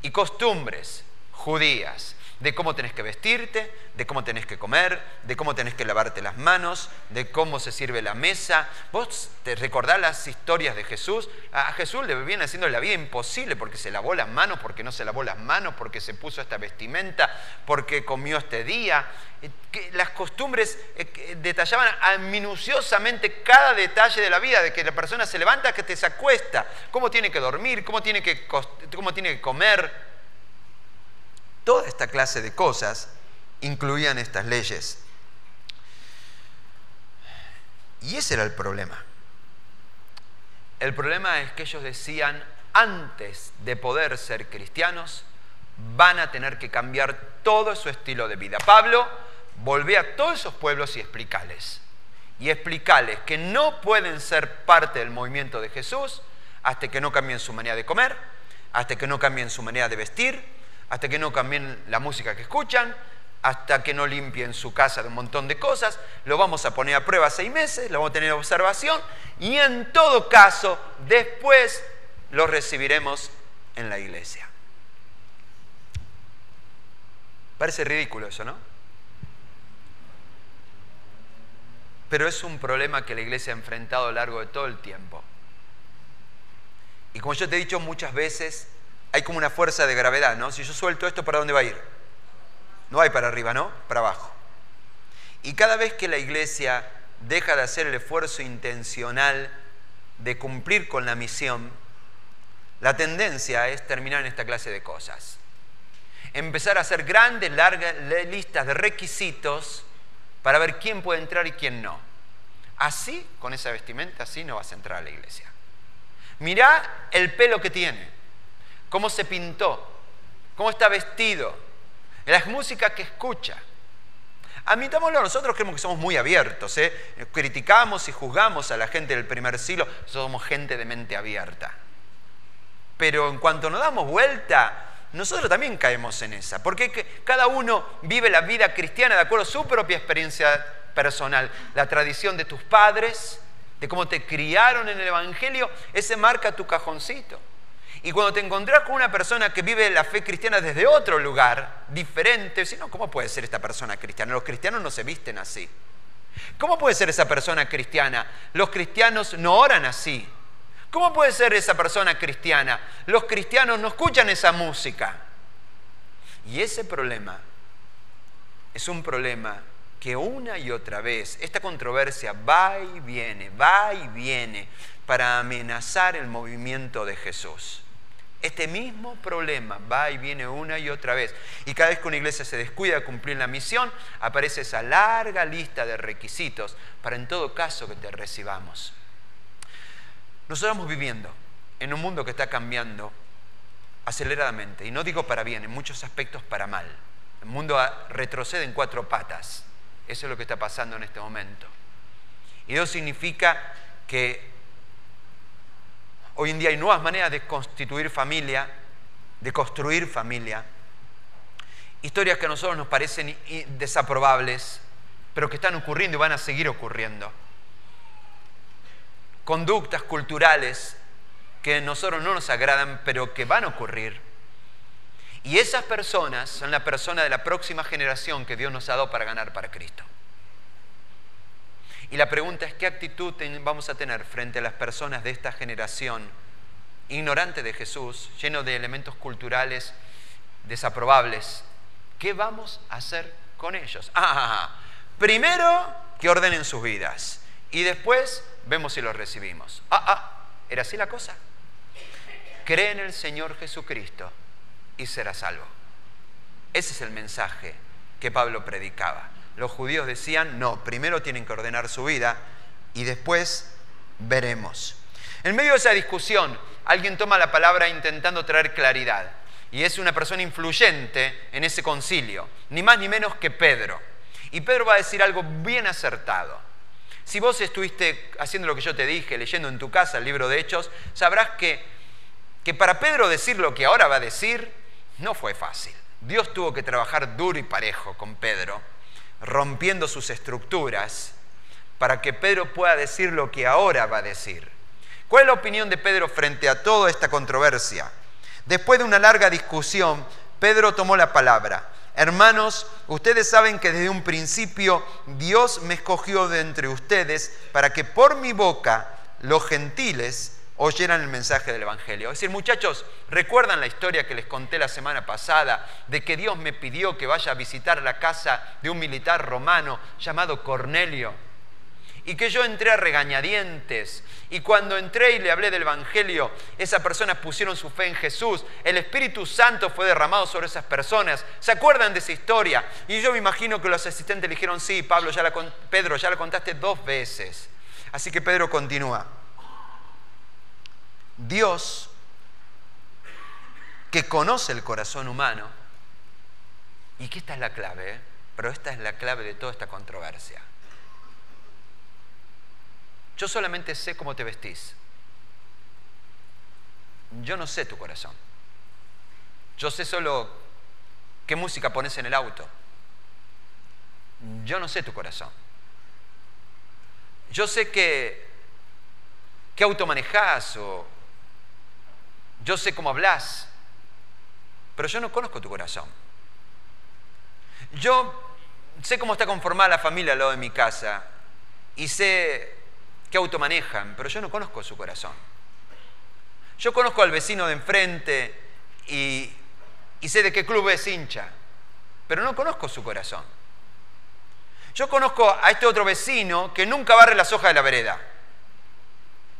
y costumbres judías, de cómo tenés que vestirte, de cómo tenés que comer, de cómo tenés que lavarte las manos, de cómo se sirve la mesa. ¿Vos te recordás las historias de Jesús? A Jesús le viene haciendo la vida imposible porque se lavó las manos, porque no se lavó las manos, porque se puso esta vestimenta, porque comió este día. Las costumbres detallaban minuciosamente cada detalle de la vida, de que la persona se levanta, que te se acuesta, cómo tiene que dormir, cómo tiene que comer. Toda esta clase de cosas incluían estas leyes. Y ese era el problema. El problema es que ellos decían, antes de poder ser cristianos, van a tener que cambiar todo su estilo de vida. Pablo volvió a todos esos pueblos y explicarles que no pueden ser parte del movimiento de Jesús hasta que no cambien su manera de comer, hasta que no cambien su manera de vestir, hasta que no cambien la música que escuchan, hasta que no limpien su casa de un montón de cosas. Lo vamos a poner a prueba 6 meses, lo vamos a tener en observación, y en todo caso, después lo recibiremos en la iglesia. Parece ridículo eso, ¿no? Pero es un problema que la iglesia ha enfrentado a lo largo de todo el tiempo. Y como yo te he dicho muchas veces, hay como una fuerza de gravedad, ¿no? Si yo suelto esto, ¿para dónde va a ir? No hay para arriba, ¿no? Para abajo. Y cada vez que la iglesia deja de hacer el esfuerzo intencional de cumplir con la misión, la tendencia es terminar en esta clase de cosas. Empezar a hacer grandes, largas listas de requisitos para ver quién puede entrar y quién no. Así, con esa vestimenta, así no vas a entrar a la iglesia. Mirá el pelo que tiene. Cómo se pintó, cómo está vestido, las músicas que escucha. Admitámoslo, nosotros creemos que somos muy abiertos, criticamos y juzgamos a la gente del primer siglo, somos gente de mente abierta. Pero en cuanto nos damos vuelta, nosotros también caemos en esa, porque cada uno vive la vida cristiana de acuerdo a su propia experiencia personal. La tradición de tus padres, de cómo te criaron en el Evangelio, ese marca tu cajoncito. Y cuando te encontrás con una persona que vive la fe cristiana desde otro lugar, diferente, decís, no, ¿cómo puede ser esta persona cristiana? Los cristianos no se visten así. ¿Cómo puede ser esa persona cristiana? Los cristianos no oran así. ¿Cómo puede ser esa persona cristiana? Los cristianos no escuchan esa música. Y ese problema es un problema que una y otra vez, esta controversia va y viene para amenazar el movimiento de Jesús. Este mismo problema va y viene una y otra vez. Y cada vez que una iglesia se descuida de cumplir la misión, aparece esa larga lista de requisitos para en todo caso que te recibamos. Nosotros estamos viviendo en un mundo que está cambiando aceleradamente. Y no digo para bien, en muchos aspectos para mal. El mundo retrocede en 4 patas. Eso es lo que está pasando en este momento. Y eso significa que hoy en día hay nuevas maneras de constituir familia, de construir familia. Historias que a nosotros nos parecen desaprobables, pero que están ocurriendo y van a seguir ocurriendo. Conductas culturales que a nosotros no nos agradan, pero que van a ocurrir. Y esas personas son la persona de la próxima generación que Dios nos ha dado para ganar para Cristo. Y la pregunta es, ¿qué actitud vamos a tener frente a las personas de esta generación ignorante de Jesús, lleno de elementos culturales desaprobables? ¿Qué vamos a hacer con ellos? Primero, que ordenen sus vidas. Y después, vemos si los recibimos. ¿Era así la cosa? Cree en el Señor Jesucristo y será salvo. Ese es el mensaje que Pablo predicaba. Los judíos decían, no, primero tienen que ordenar su vida y después veremos. En medio de esa discusión, alguien toma la palabra intentando traer claridad. Y es una persona influyente en ese concilio, ni más ni menos que Pedro. Y Pedro va a decir algo bien acertado. Si vos estuviste haciendo lo que yo te dije, leyendo en tu casa el libro de Hechos, sabrás que para Pedro decir lo que ahora va a decir no fue fácil. Dios tuvo que trabajar duro y parejo con Pedro, rompiendo sus estructuras, para que Pedro pueda decir lo que ahora va a decir. ¿Cuál es la opinión de Pedro frente a toda esta controversia? Después de una larga discusión, Pedro tomó la palabra. Hermanos, ustedes saben que desde un principio Dios me escogió de entre ustedes para que por mi boca los gentiles oyeran el mensaje del Evangelio. Es decir, muchachos, ¿recuerdan la historia que les conté la semana pasada de que Dios me pidió que vaya a visitar la casa de un militar romano llamado Cornelio? Y que yo entré a regañadientes, y cuando entré y le hablé del Evangelio, esas personas pusieron su fe en Jesús, el Espíritu Santo fue derramado sobre esas personas. ¿Se acuerdan de esa historia? Y yo me imagino que los asistentes le dijeron, sí, Pedro, ya la contaste 2 veces. Así que Pedro continúa. Dios, que conoce el corazón humano, y que esta es la clave, pero esta es la clave de toda esta controversia. Yo solamente sé cómo te vestís. Yo no sé tu corazón. Yo sé solo qué música pones en el auto. Yo no sé tu corazón. Yo sé qué auto manejás o yo sé cómo hablas, pero yo no conozco tu corazón. Yo sé cómo está conformada la familia al lado de mi casa y sé qué auto manejan, pero yo no conozco su corazón. Yo conozco al vecino de enfrente y sé de qué club es hincha, pero no conozco su corazón. Yo conozco a este otro vecino que nunca barre las hojas de la vereda,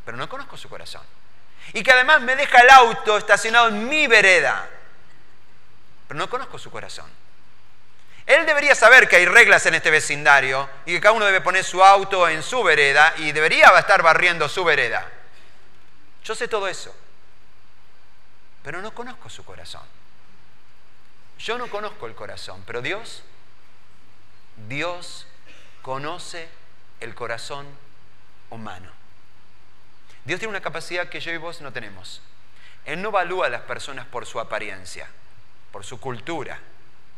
pero no conozco su corazón. Y que además me deja el auto estacionado en mi vereda, pero no conozco su corazón. Él debería saber que hay reglas en este vecindario y que cada uno debe poner su auto en su vereda y debería estar barriendo su vereda. Yo sé todo eso, pero no conozco su corazón. Yo no conozco el corazón, pero Dios conoce el corazón humano. Dios tiene una capacidad que yo y vos no tenemos. Él no evalúa a las personas por su apariencia, por su cultura,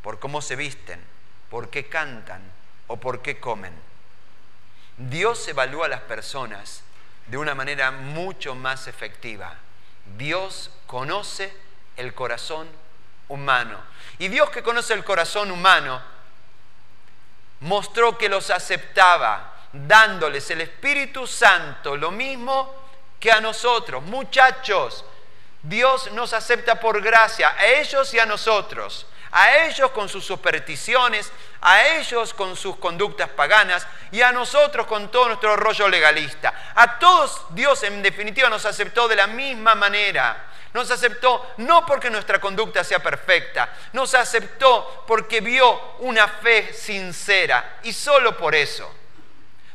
por cómo se visten, por qué cantan o por qué comen. Dios evalúa a las personas de una manera mucho más efectiva. Dios conoce el corazón humano. Y Dios, que conoce el corazón humano, mostró que los aceptaba, dándoles el Espíritu Santo, lo mismo que a nosotros. Muchachos, Dios nos acepta por gracia, a ellos y a nosotros. A ellos con sus supersticiones, a ellos con sus conductas paganas y a nosotros con todo nuestro rollo legalista. A todos Dios en definitiva nos aceptó de la misma manera. Nos aceptó no porque nuestra conducta sea perfecta, nos aceptó porque vio una fe sincera y solo por eso.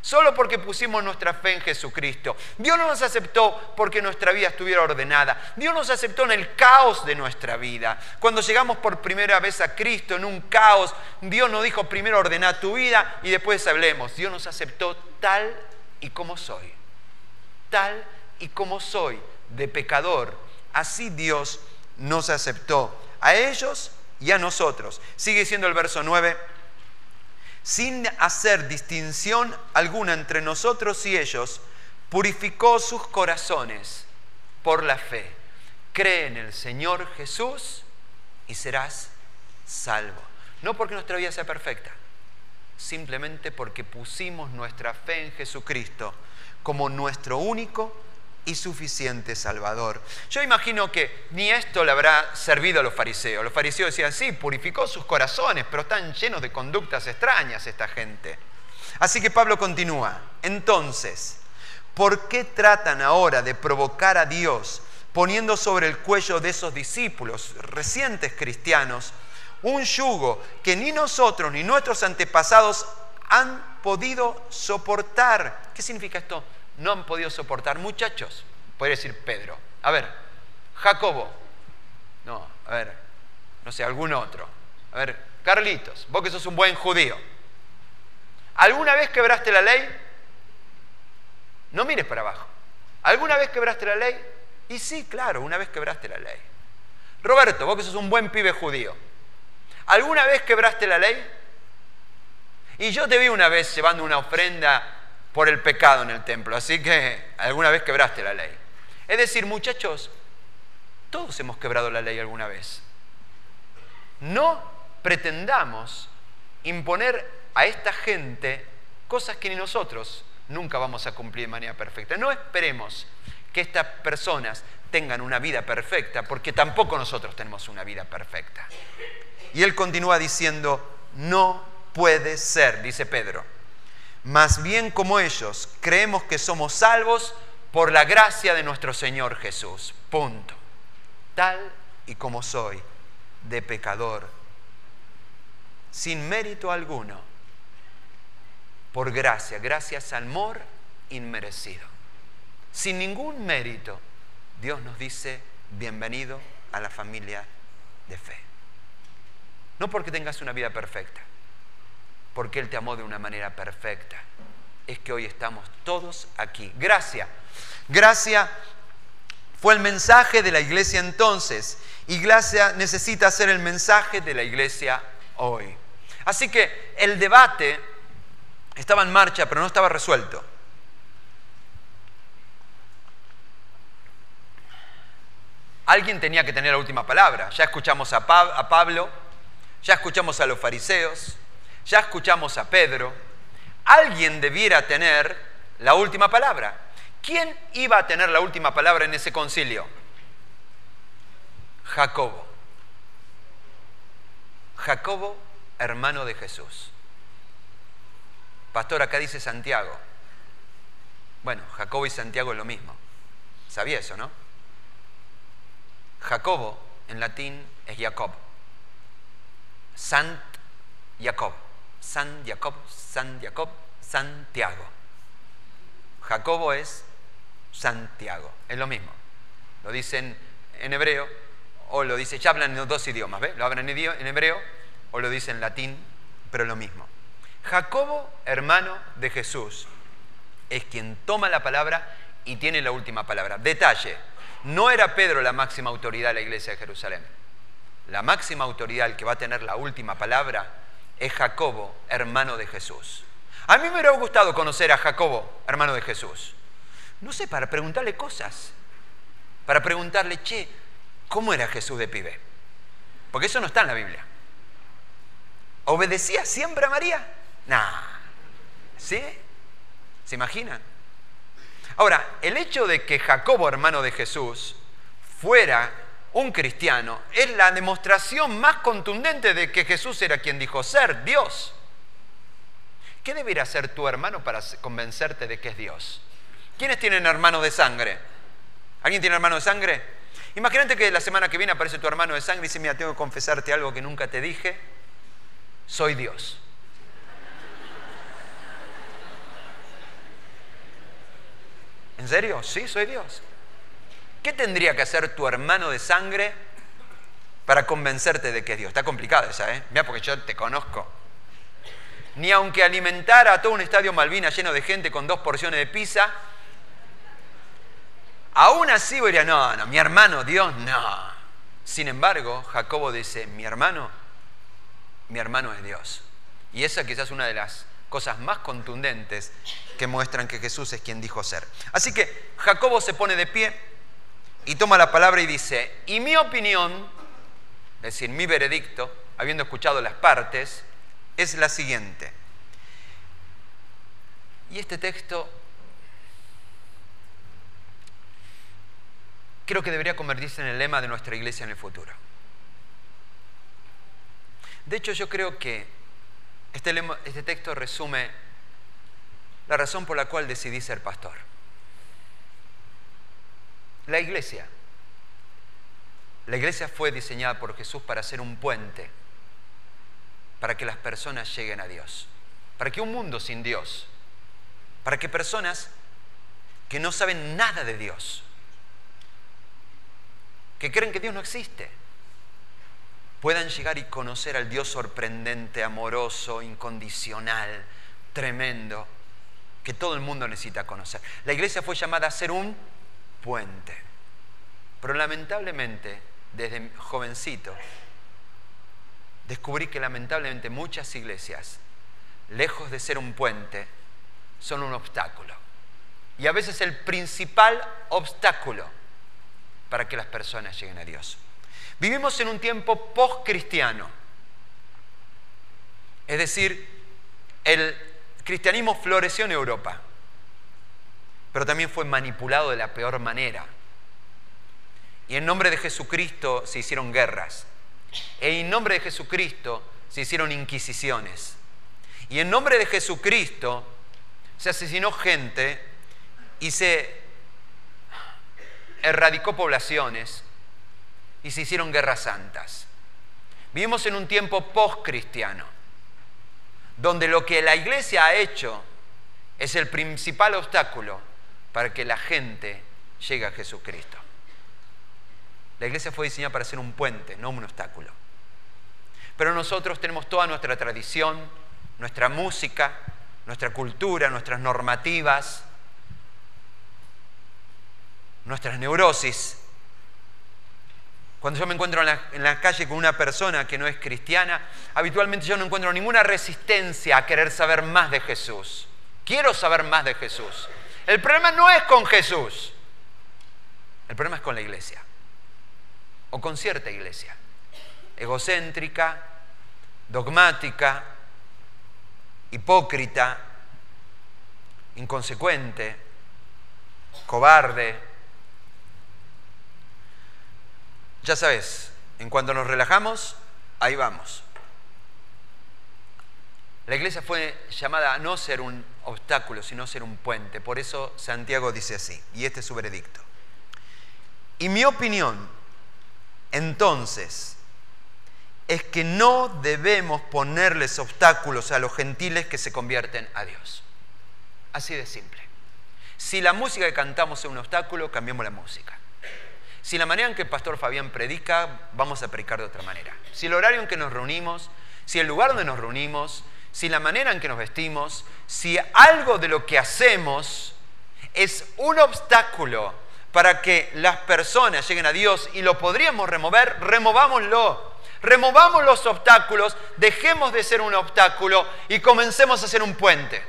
Solo porque pusimos nuestra fe en Jesucristo. Dios no nos aceptó porque nuestra vida estuviera ordenada. Dios nos aceptó en el caos de nuestra vida. Cuando llegamos por primera vez a Cristo en un caos, Dios nos dijo primero ordena tu vida y después hablemos. Dios nos aceptó tal y como soy. Tal y como soy, de pecador. Así Dios nos aceptó a ellos y a nosotros. Sigue diciendo el verso 9. Sin hacer distinción alguna entre nosotros y ellos, purificó sus corazones por la fe. Cree en el Señor Jesús y serás salvo. No porque nuestra vida sea perfecta, simplemente porque pusimos nuestra fe en Jesucristo como nuestro único y suficiente Salvador. Yo imagino que ni esto le habrá servido a los fariseos. Los fariseos decían, sí, purificó sus corazones, pero están llenos de conductas extrañas esta gente. Así que Pablo continúa. Entonces, ¿por qué tratan ahora de provocar a Dios poniendo sobre el cuello de esos discípulos, recientes cristianos, un yugo que ni nosotros ni nuestros antepasados han podido soportar? ¿Qué significa esto? No han podido soportar. Muchachos, podría decir Pedro. A ver, Jacobo. No, a ver, no sé, algún otro. A ver, Carlitos, vos que sos un buen judío. ¿Alguna vez quebraste la ley? No mires para abajo. ¿Alguna vez quebraste la ley? Y sí, claro, una vez quebraste la ley. Roberto, vos que sos un buen pibe judío. ¿Alguna vez quebraste la ley? Y yo te vi una vez llevando una ofrenda por el pecado en el templo, así que alguna vez quebraste la ley. Es decir, muchachos, todos hemos quebrado la ley alguna vez. No pretendamos imponer a esta gente cosas que ni nosotros nunca vamos a cumplir de manera perfecta. No esperemos que estas personas tengan una vida perfecta, porque tampoco nosotros tenemos una vida perfecta. Y él continúa diciendo, no puede ser, dice Pedro. Más bien como ellos, creemos que somos salvos por la gracia de nuestro Señor Jesús. Punto. Tal y como soy, de pecador, sin mérito alguno, por gracia, gracias al amor inmerecido. Sin ningún mérito, Dios nos dice, bienvenido a la familia de fe. No porque tengas una vida perfecta, porque Él te amó de una manera perfecta. Es que hoy estamos todos aquí. Gracia. Gracia fue el mensaje de la iglesia entonces. Y gracia necesita ser el mensaje de la iglesia hoy. Así que el debate estaba en marcha, pero no estaba resuelto. Alguien tenía que tener la última palabra. Ya escuchamos a Pablo, ya escuchamos a los fariseos, ya escuchamos a Pedro. Alguien debiera tener la última palabra. ¿Quién iba a tener la última palabra en ese concilio? Jacobo. Jacobo, hermano de Jesús. Pastor, acá dice Santiago. Bueno, Jacobo y Santiago es lo mismo. ¿Sabía eso, no? Jacobo en latín es Jacob. Sant Jacob. San Jacob, Santiago. Jacobo es Santiago, es lo mismo. Lo dicen en hebreo, o lo dicen, ya hablan en dos idiomas, ¿ves? Lo hablan en hebreo, o lo dicen en latín, pero es lo mismo. Jacobo, hermano de Jesús, es quien toma la palabra y tiene la última palabra. Detalle, no era Pedro la máxima autoridad de la iglesia de Jerusalén. La máxima autoridad, el que va a tener la última palabra, es Jacobo, hermano de Jesús. A mí me hubiera gustado conocer a Jacobo, hermano de Jesús. No sé, para preguntarle cosas. Para preguntarle, che, ¿cómo era Jesús de pibe? Porque eso no está en la Biblia. ¿Obedecía siempre a María? Nah. ¿Sí? ¿Se imaginan? Ahora, el hecho de que Jacobo, hermano de Jesús, fuera un cristiano, es la demostración más contundente de que Jesús era quien dijo ser, Dios. ¿Qué debería hacer tu hermano para convencerte de que es Dios? ¿Quiénes tienen hermano de sangre? ¿Alguien tiene hermano de sangre? Imagínate que la semana que viene aparece tu hermano de sangre y dice, mira, tengo que confesarte algo que nunca te dije. Soy Dios. ¿En serio? Sí, soy Dios. ¿Qué tendría que hacer tu hermano de sangre para convencerte de que es Dios? Está complicado esa, ¿eh? Mira, porque yo te conozco. Ni aunque alimentara a todo un estadio Malvinas lleno de gente con 2 porciones de pizza, aún así diría, no, mi hermano, Dios, no. Sin embargo, Jacobo dice, mi hermano es Dios. Y esa quizás es una de las cosas más contundentes que muestran que Jesús es quien dijo ser. Así que Jacobo se pone de pie y toma la palabra y dice, y mi opinión, es decir, mi veredicto, habiendo escuchado las partes, es la siguiente. Y este texto creo que debería convertirse en el lema de nuestra iglesia en el futuro. De hecho, yo creo que este texto resume la razón por la cual decidí ser pastor. La iglesia fue diseñada por Jesús para ser un puente, para que las personas lleguen a Dios, para que un mundo sin Dios, para que personas que no saben nada de Dios, que creen que Dios no existe, puedan llegar y conocer al Dios sorprendente, amoroso, incondicional, tremendo, que todo el mundo necesita conocer. La iglesia fue llamada a ser un puente, pero lamentablemente, desde jovencito, descubrí que lamentablemente muchas iglesias, lejos de ser un puente, son un obstáculo. Y a veces el principal obstáculo para que las personas lleguen a Dios. Vivimos en un tiempo post-cristiano. Es decir, el cristianismo floreció en Europa, pero también fue manipulado de la peor manera. Y en nombre de Jesucristo se hicieron guerras. En nombre de Jesucristo se hicieron inquisiciones. Y en nombre de Jesucristo se asesinó gente y se erradicó poblaciones y se hicieron guerras santas. Vivimos en un tiempo post-cristiano, donde lo que la iglesia ha hecho es el principal obstáculo para que la gente llegue a Jesucristo. La iglesia fue diseñada para ser un puente, no un obstáculo. Pero nosotros tenemos toda nuestra tradición, nuestra música, nuestra cultura, nuestras normativas, nuestras neurosis. Cuando yo me encuentro en la calle con una persona que no es cristiana, habitualmente yo no encuentro ninguna resistencia a querer saber más de Jesús. Quiero saber más de Jesús. El problema no es con Jesús. El problema es con la iglesia. O con cierta iglesia. Egocéntrica, dogmática, hipócrita, inconsecuente, cobarde. Ya sabes, en cuanto nos relajamos, ahí vamos. La iglesia fue llamada a no ser un obstáculo, sino ser un puente. Por eso Santiago dice así, y este es su veredicto. Y mi opinión, entonces, es que no debemos ponerles obstáculos a los gentiles que se convierten a Dios. Así de simple. Si la música que cantamos es un obstáculo, cambiemos la música. Si la manera en que el pastor Fabián predica, vamos a predicar de otra manera. Si el horario en que nos reunimos, si el lugar donde nos reunimos, si la manera en que nos vestimos, si algo de lo que hacemos es un obstáculo para que las personas lleguen a Dios y lo podríamos remover, removámoslo. Removamos los obstáculos, dejemos de ser un obstáculo y comencemos a ser un puente.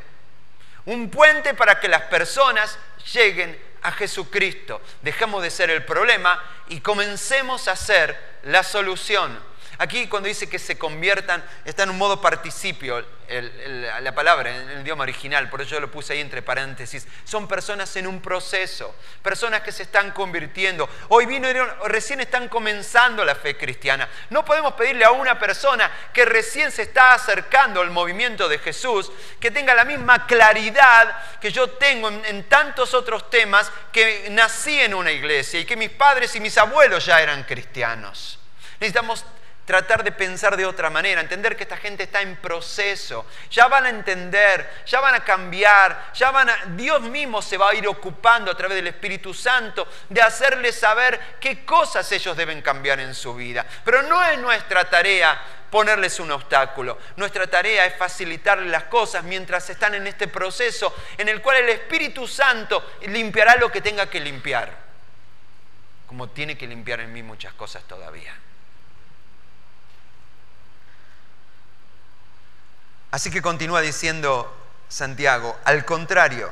Un puente para que las personas lleguen a Jesucristo. Dejemos de ser el problema y comencemos a ser la solución. Aquí cuando dice que se conviertan, está en un modo participio la palabra en el idioma original, por eso yo lo puse ahí entre paréntesis. Son personas en un proceso, personas que se están convirtiendo. Hoy recién están comenzando la fe cristiana. No podemos pedirle a una persona que recién se está acercando al movimiento de Jesús, que tenga la misma claridad que yo tengo en tantos otros temas, que nací en una iglesia y que mis padres y mis abuelos ya eran cristianos. Necesitamos tratar de pensar de otra manera, entender que esta gente está en proceso, ya van a entender, ya van a cambiar, Dios mismo se va a ir ocupando a través del Espíritu Santo de hacerles saber qué cosas ellos deben cambiar en su vida. Pero no es nuestra tarea ponerles un obstáculo, nuestra tarea es facilitarles las cosas mientras están en este proceso en el cual el Espíritu Santo limpiará lo que tenga que limpiar, como tiene que limpiar en mí muchas cosas todavía. Así que continúa diciendo Santiago, al contrario,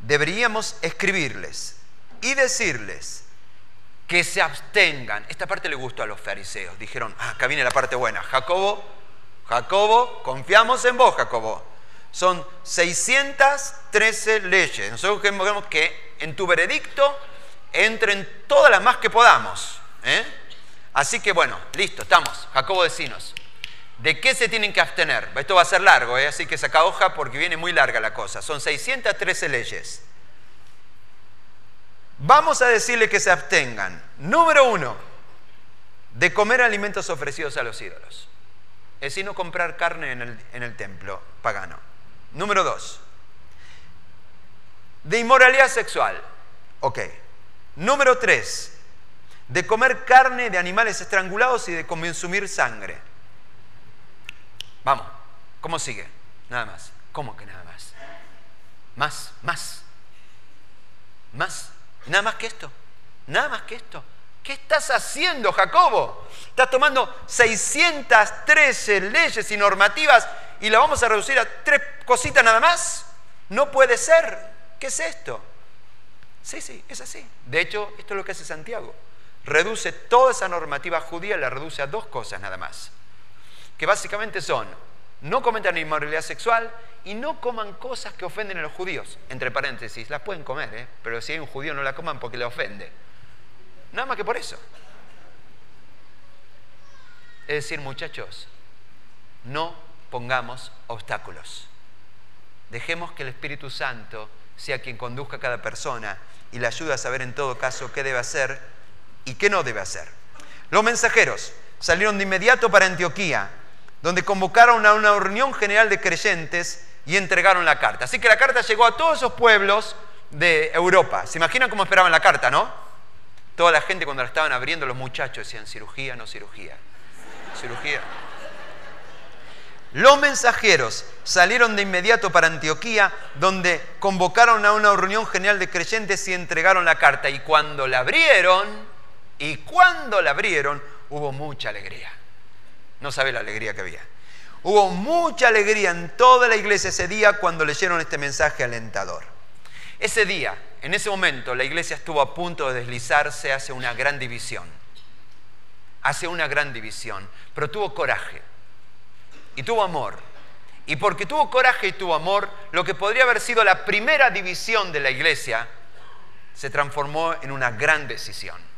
deberíamos escribirles y decirles que se abstengan. Esta parte le gustó a los fariseos. Dijeron, acá viene la parte buena. Jacobo, confiamos en vos, Jacobo. Son 613 leyes. Nosotros queremos que en tu veredicto entren todas las más que podamos. Así que bueno, listo, estamos. Jacobo, decinos. ¿De qué se tienen que abstener? Esto va a ser largo, así que saca hoja porque viene muy larga la cosa. Son 613 leyes. Vamos a decirle que se abstengan. Número 1, de comer alimentos ofrecidos a los ídolos. Es decir, no comprar carne en el templo pagano. Número 2, de inmoralidad sexual. Ok. Número 3, de comer carne de animales estrangulados y de consumir sangre. Vamos, ¿cómo sigue? Nada más. ¿Cómo que nada más? Más. Nada más que esto. Nada más que esto. ¿Qué estás haciendo, Jacobo? Estás tomando 613 leyes y normativas y la vamos a reducir a 3 cositas nada más. No puede ser. ¿Qué es esto? Sí, es así. De hecho, esto es lo que hace Santiago. Reduce toda esa normativa judía, la reduce a 2 cosas nada más. Que básicamente son, no cometan inmoralidad sexual y no coman cosas que ofenden a los judíos. Entre paréntesis, las pueden comer, pero si hay un judío no la coman porque le ofende. Nada más que por eso. Es decir, muchachos, no pongamos obstáculos. Dejemos que el Espíritu Santo sea quien conduzca a cada persona y le ayude a saber en todo caso qué debe hacer y qué no debe hacer. Los mensajeros salieron de inmediato para Antioquía, donde convocaron a una reunión general de creyentes y entregaron la carta. Así que la carta llegó a todos esos pueblos de Europa. ¿Se imaginan cómo esperaban la carta, no? Toda la gente cuando la estaban abriendo, los muchachos decían, cirugía, no cirugía. Cirugía. Los mensajeros salieron de inmediato para Antioquía, donde convocaron a una reunión general de creyentes y entregaron la carta. Y cuando la abrieron, hubo mucha alegría. No sabe la alegría que había. Hubo mucha alegría en toda la iglesia ese día cuando leyeron este mensaje alentador. Ese día, en ese momento, la iglesia estuvo a punto de deslizarse hacia una gran división. Pero tuvo coraje y tuvo amor. Y porque tuvo coraje y tuvo amor, lo que podría haber sido la primera división de la iglesia se transformó en una gran decisión.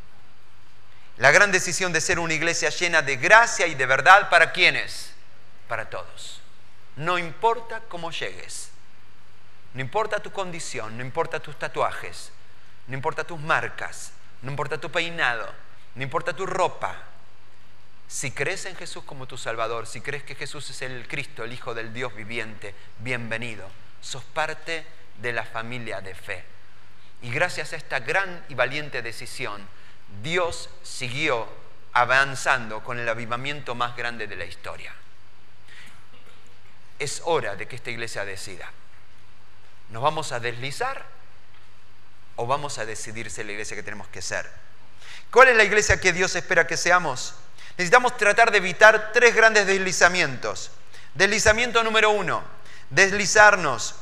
La gran decisión de ser una iglesia llena de gracia y de verdad, ¿para quiénes? Para todos. No importa cómo llegues, no importa tu condición, no importa tus tatuajes, no importa tus marcas, no importa tu peinado, no importa tu ropa. Si crees en Jesús como tu Salvador, si crees que Jesús es el Cristo, el Hijo del Dios viviente, bienvenido. Sos parte de la familia de fe. Y gracias a esta gran y valiente decisión, Dios siguió avanzando con el avivamiento más grande de la historia. Es hora de que esta iglesia decida. ¿Nos vamos a deslizar o vamos a decidir ser la iglesia que tenemos que ser? ¿Cuál es la iglesia que Dios espera que seamos? Necesitamos tratar de evitar 3 grandes deslizamientos. Deslizamiento número 1, deslizarnos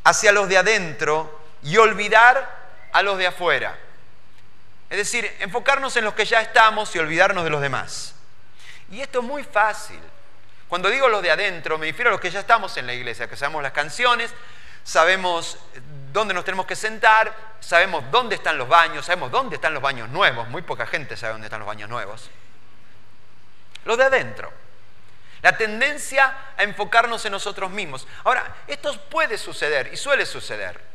hacia los de adentro y olvidar a los de afuera. Es decir, enfocarnos en los que ya estamos y olvidarnos de los demás. Y esto es muy fácil. Cuando digo los de adentro, me refiero a los que ya estamos en la iglesia, que sabemos las canciones, sabemos dónde nos tenemos que sentar, sabemos dónde están los baños, sabemos dónde están los baños nuevos. Muy poca gente sabe dónde están los baños nuevos. Los de adentro. La tendencia a enfocarnos en nosotros mismos. Ahora, esto puede suceder y suele suceder.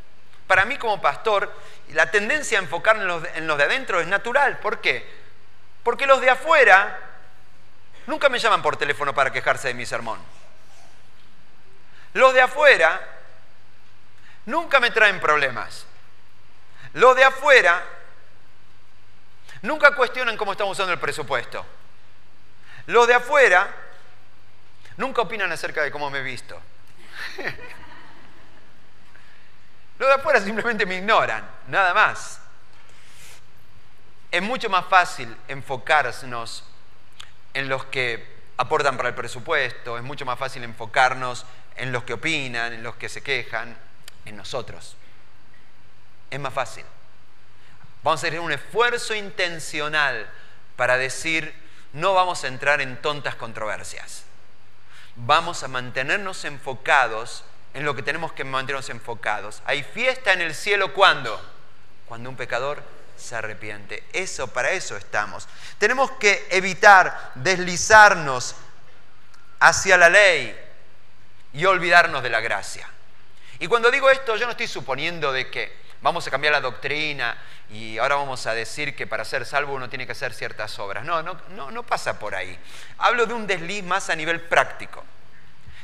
Para mí como pastor, la tendencia a enfocarnos en los de adentro es natural. ¿Por qué? Porque los de afuera nunca me llaman por teléfono para quejarse de mi sermón. Los de afuera nunca me traen problemas. Los de afuera nunca cuestionan cómo estamos usando el presupuesto. Los de afuera nunca opinan acerca de cómo me he visto. Los de afuera simplemente me ignoran, nada más. Es mucho más fácil enfocarnos en los que aportan para el presupuesto, es mucho más fácil enfocarnos en los que opinan, en los que se quejan, en nosotros. Es más fácil. Vamos a hacer un esfuerzo intencional para decir, no vamos a entrar en tontas controversias. Vamos a mantenernos enfocados en lo que tenemos que mantenernos enfocados. Hay fiesta en el cielo, ¿cuándo? Cuando un pecador se arrepiente. Para eso estamos. Tenemos que evitar deslizarnos hacia la ley y olvidarnos de la gracia. Y cuando digo esto, yo no estoy suponiendo de que vamos a cambiar la doctrina y ahora vamos a decir que para ser salvo uno tiene que hacer ciertas obras. No pasa por ahí. Hablo de un desliz más a nivel práctico.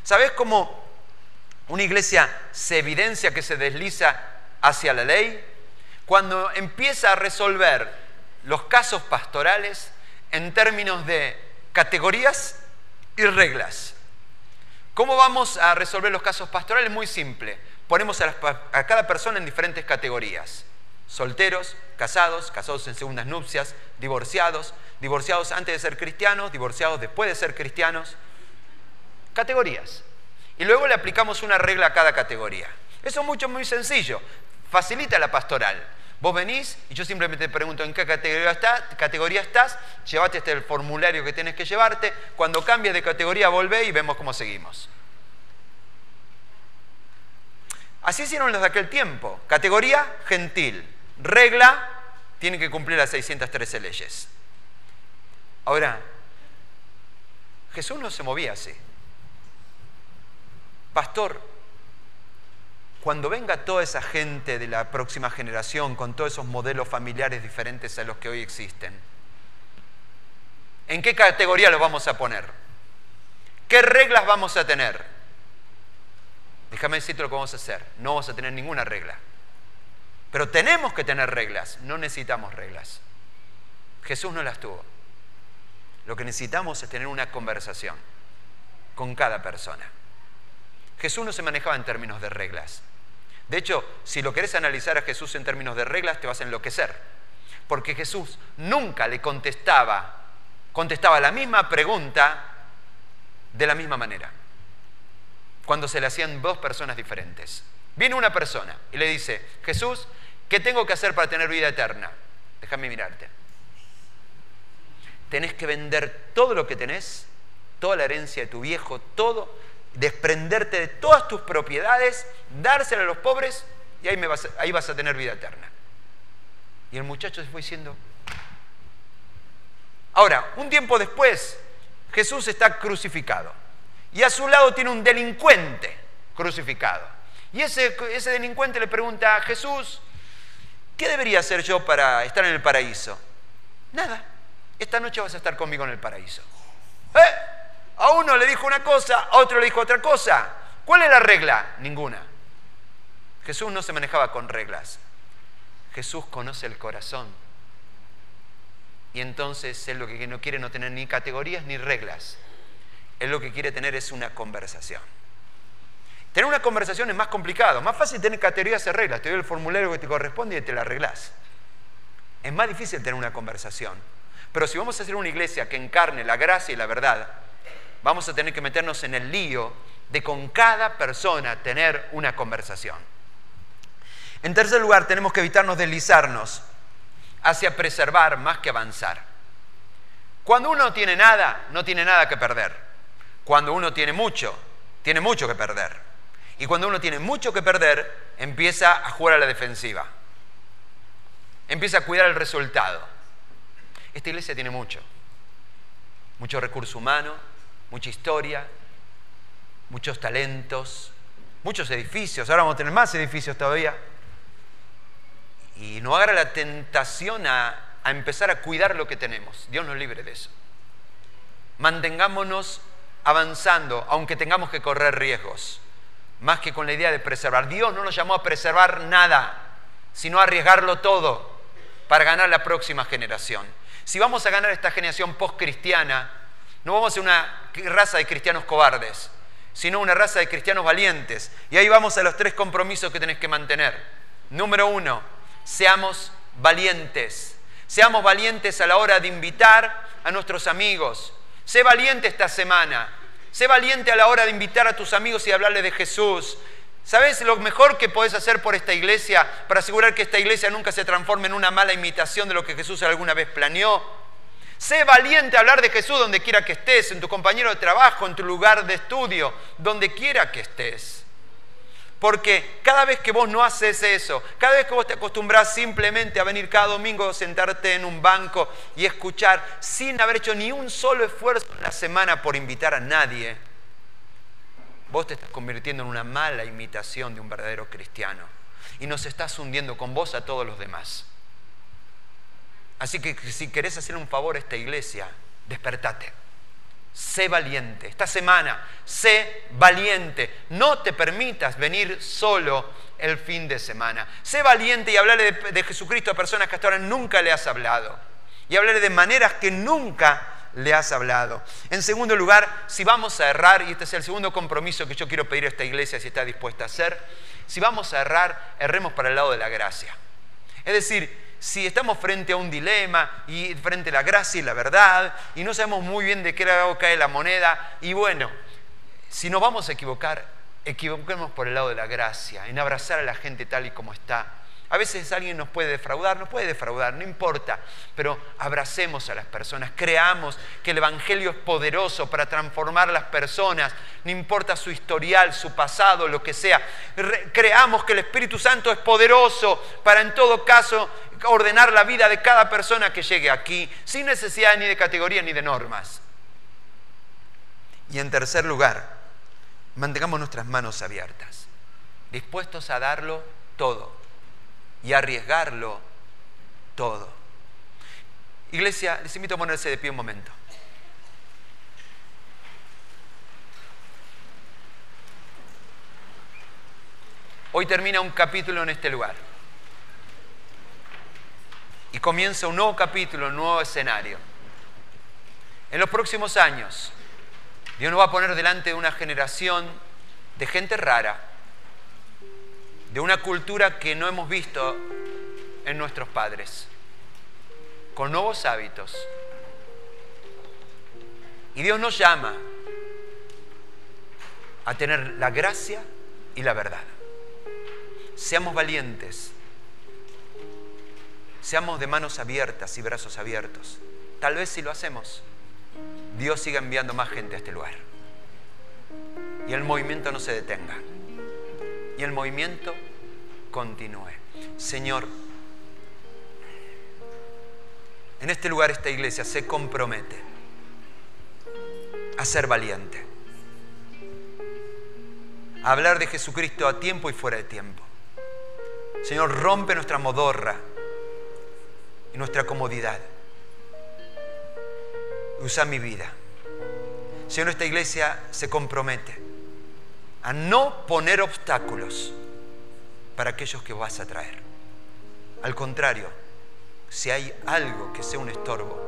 ¿Sabés cómo una iglesia se evidencia que se desliza hacia la ley? Cuando empieza a resolver los casos pastorales en términos de categorías y reglas. ¿Cómo vamos a resolver los casos pastorales? Muy simple. Ponemos a cada persona en diferentes categorías. Solteros, casados en segundas nupcias, divorciados antes de ser cristianos, divorciados después de ser cristianos. Categorías. Y luego le aplicamos una regla a cada categoría. Eso es muy sencillo. Facilita la pastoral. Vos venís y yo simplemente te pregunto en qué categoría estás, llévate el formulario que tienes que llevarte, cuando cambies de categoría volvé y vemos cómo seguimos. Así hicieron los de aquel tiempo. Categoría, gentil. Regla, tienen que cumplir las 613 leyes. Ahora, Jesús no se movía así. Pastor, cuando venga toda esa gente de la próxima generación con todos esos modelos familiares diferentes a los que hoy existen, ¿en qué categoría los vamos a poner? ¿Qué reglas vamos a tener? Déjame decirte lo que vamos a hacer. No vamos a tener ninguna regla. Pero tenemos que tener reglas. No necesitamos reglas. Jesús no las tuvo. Lo que necesitamos es tener una conversación con cada persona. Jesús no se manejaba en términos de reglas. De hecho, si lo querés analizar a Jesús en términos de reglas, te vas a enloquecer. Porque Jesús nunca le contestaba la misma pregunta de la misma manera. Cuando se le hacían dos personas diferentes. Viene una persona y le dice, Jesús, ¿qué tengo que hacer para tener vida eterna? Déjame mirarte. Tenés que vender todo lo que tenés, toda la herencia de tu viejo, todo, desprenderte de todas tus propiedades, dársela a los pobres y ahí vas a tener vida eterna. Y el muchacho se fue diciendo. Ahora, un tiempo después, Jesús está crucificado y a su lado tiene un delincuente crucificado. Y ese delincuente le pregunta a Jesús, ¿qué debería hacer yo para estar en el paraíso? Nada, esta noche vas a estar conmigo en el paraíso. A uno le dijo una cosa, a otro le dijo otra cosa. ¿Cuál es la regla? Ninguna. Jesús no se manejaba con reglas. Jesús conoce el corazón. Y entonces Él lo que no quiere no tener ni categorías ni reglas. Él lo que quiere tener es una conversación. Tener una conversación es más complicado. Más fácil tener categorías y reglas. Te doy el formulario que te corresponde y te la arreglás. Es más difícil tener una conversación. Pero si vamos a hacer una iglesia que encarne la gracia y la verdad, vamos a tener que meternos en el lío de con cada persona tener una conversación. En tercer lugar, tenemos que evitarnos deslizarnos hacia preservar más que avanzar. Cuando uno no tiene nada que perder. Cuando uno tiene mucho que perder. Y cuando uno tiene mucho que perder, empieza a jugar a la defensiva. Empieza a cuidar el resultado. Esta iglesia tiene mucho recurso humano, mucha historia, muchos talentos, muchos edificios. Ahora vamos a tener más edificios todavía. Y no agarra la tentación a empezar a cuidar lo que tenemos. Dios nos libre de eso. Mantengámonos avanzando, aunque tengamos que correr riesgos, más que con la idea de preservar. Dios no nos llamó a preservar nada, sino a arriesgarlo todo para ganar la próxima generación. Si vamos a ganar esta generación post-cristiana, no vamos a ser una raza de cristianos cobardes, sino una raza de cristianos valientes. Y ahí vamos a los 3 compromisos que tenés que mantener. Número 1, seamos valientes. Seamos valientes a la hora de invitar a nuestros amigos. Sé valiente esta semana. Sé valiente a la hora de invitar a tus amigos y hablarles de Jesús. ¿Sabes lo mejor que podés hacer por esta iglesia para asegurar que esta iglesia nunca se transforme en una mala imitación de lo que Jesús alguna vez planeó? Sé valiente a hablar de Jesús donde quiera que estés, en tu compañero de trabajo, en tu lugar de estudio, donde quiera que estés. Porque cada vez que vos no haces eso, cada vez que vos te acostumbrás simplemente a venir cada domingo, sentarte en un banco y escuchar sin haber hecho ni un solo esfuerzo en la semana por invitar a nadie, vos te estás convirtiendo en una mala imitación de un verdadero cristiano y nos estás hundiendo con vos a todos los demás. Así que si querés hacer un favor a esta iglesia, despertate. Sé valiente. Esta semana, sé valiente. No te permitas venir solo el fin de semana. Sé valiente y hablarle de Jesucristo a personas que hasta ahora nunca le has hablado. Y hablarle de maneras que nunca le has hablado. En segundo lugar, si vamos a errar, y este es el segundo compromiso que yo quiero pedir a esta iglesia si está dispuesta a hacer, si vamos a errar, erremos para el lado de la gracia. Es decir, si estamos frente a un dilema y frente a la gracia y la verdad y no sabemos muy bien de qué lado cae la moneda, y bueno, si nos vamos a equivocar, equivoquemos por el lado de la gracia, en abrazar a la gente tal y como está. A veces alguien nos puede defraudar, no importa, pero abracemos a las personas, creamos que el Evangelio es poderoso para transformar a las personas, no importa su historial, su pasado, lo que sea. Creamos que el Espíritu Santo es poderoso para en todo caso ordenar la vida de cada persona que llegue aquí, sin necesidad ni de categorías ni de normas. Y en tercer lugar, mantengamos nuestras manos abiertas, dispuestos a darlo todo y arriesgarlo todo. Iglesia, les invito a ponerse de pie un momento. Hoy termina un capítulo en este lugar y comienza un nuevo capítulo, un nuevo escenario. En los próximos años, Dios nos va a poner delante de una generación de gente rara, de una cultura que no hemos visto en nuestros padres, con nuevos hábitos. Y Dios nos llama a tener la gracia y la verdad. Seamos valientes, seamos de manos abiertas y brazos abiertos. Tal vez si lo hacemos, Dios siga enviando más gente a este lugar. Y el movimiento no se detenga. Y el movimiento continúe. Señor, en este lugar esta iglesia se compromete a ser valiente, a hablar de Jesucristo a tiempo y fuera de tiempo. Señor, rompe nuestra modorra y nuestra comodidad. Usa mi vida. Señor, esta iglesia se compromete a no poner obstáculos para aquellos que vas a traer. Al contrario, si hay algo que sea un estorbo,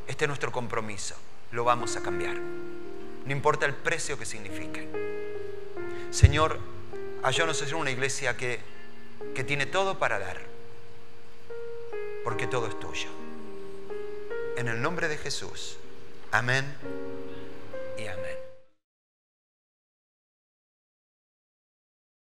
este es nuestro compromiso, lo vamos a cambiar. No importa el precio que signifique. Señor, ayúdanos a ser una iglesia que tiene todo para dar, porque todo es tuyo. En el nombre de Jesús. Amén.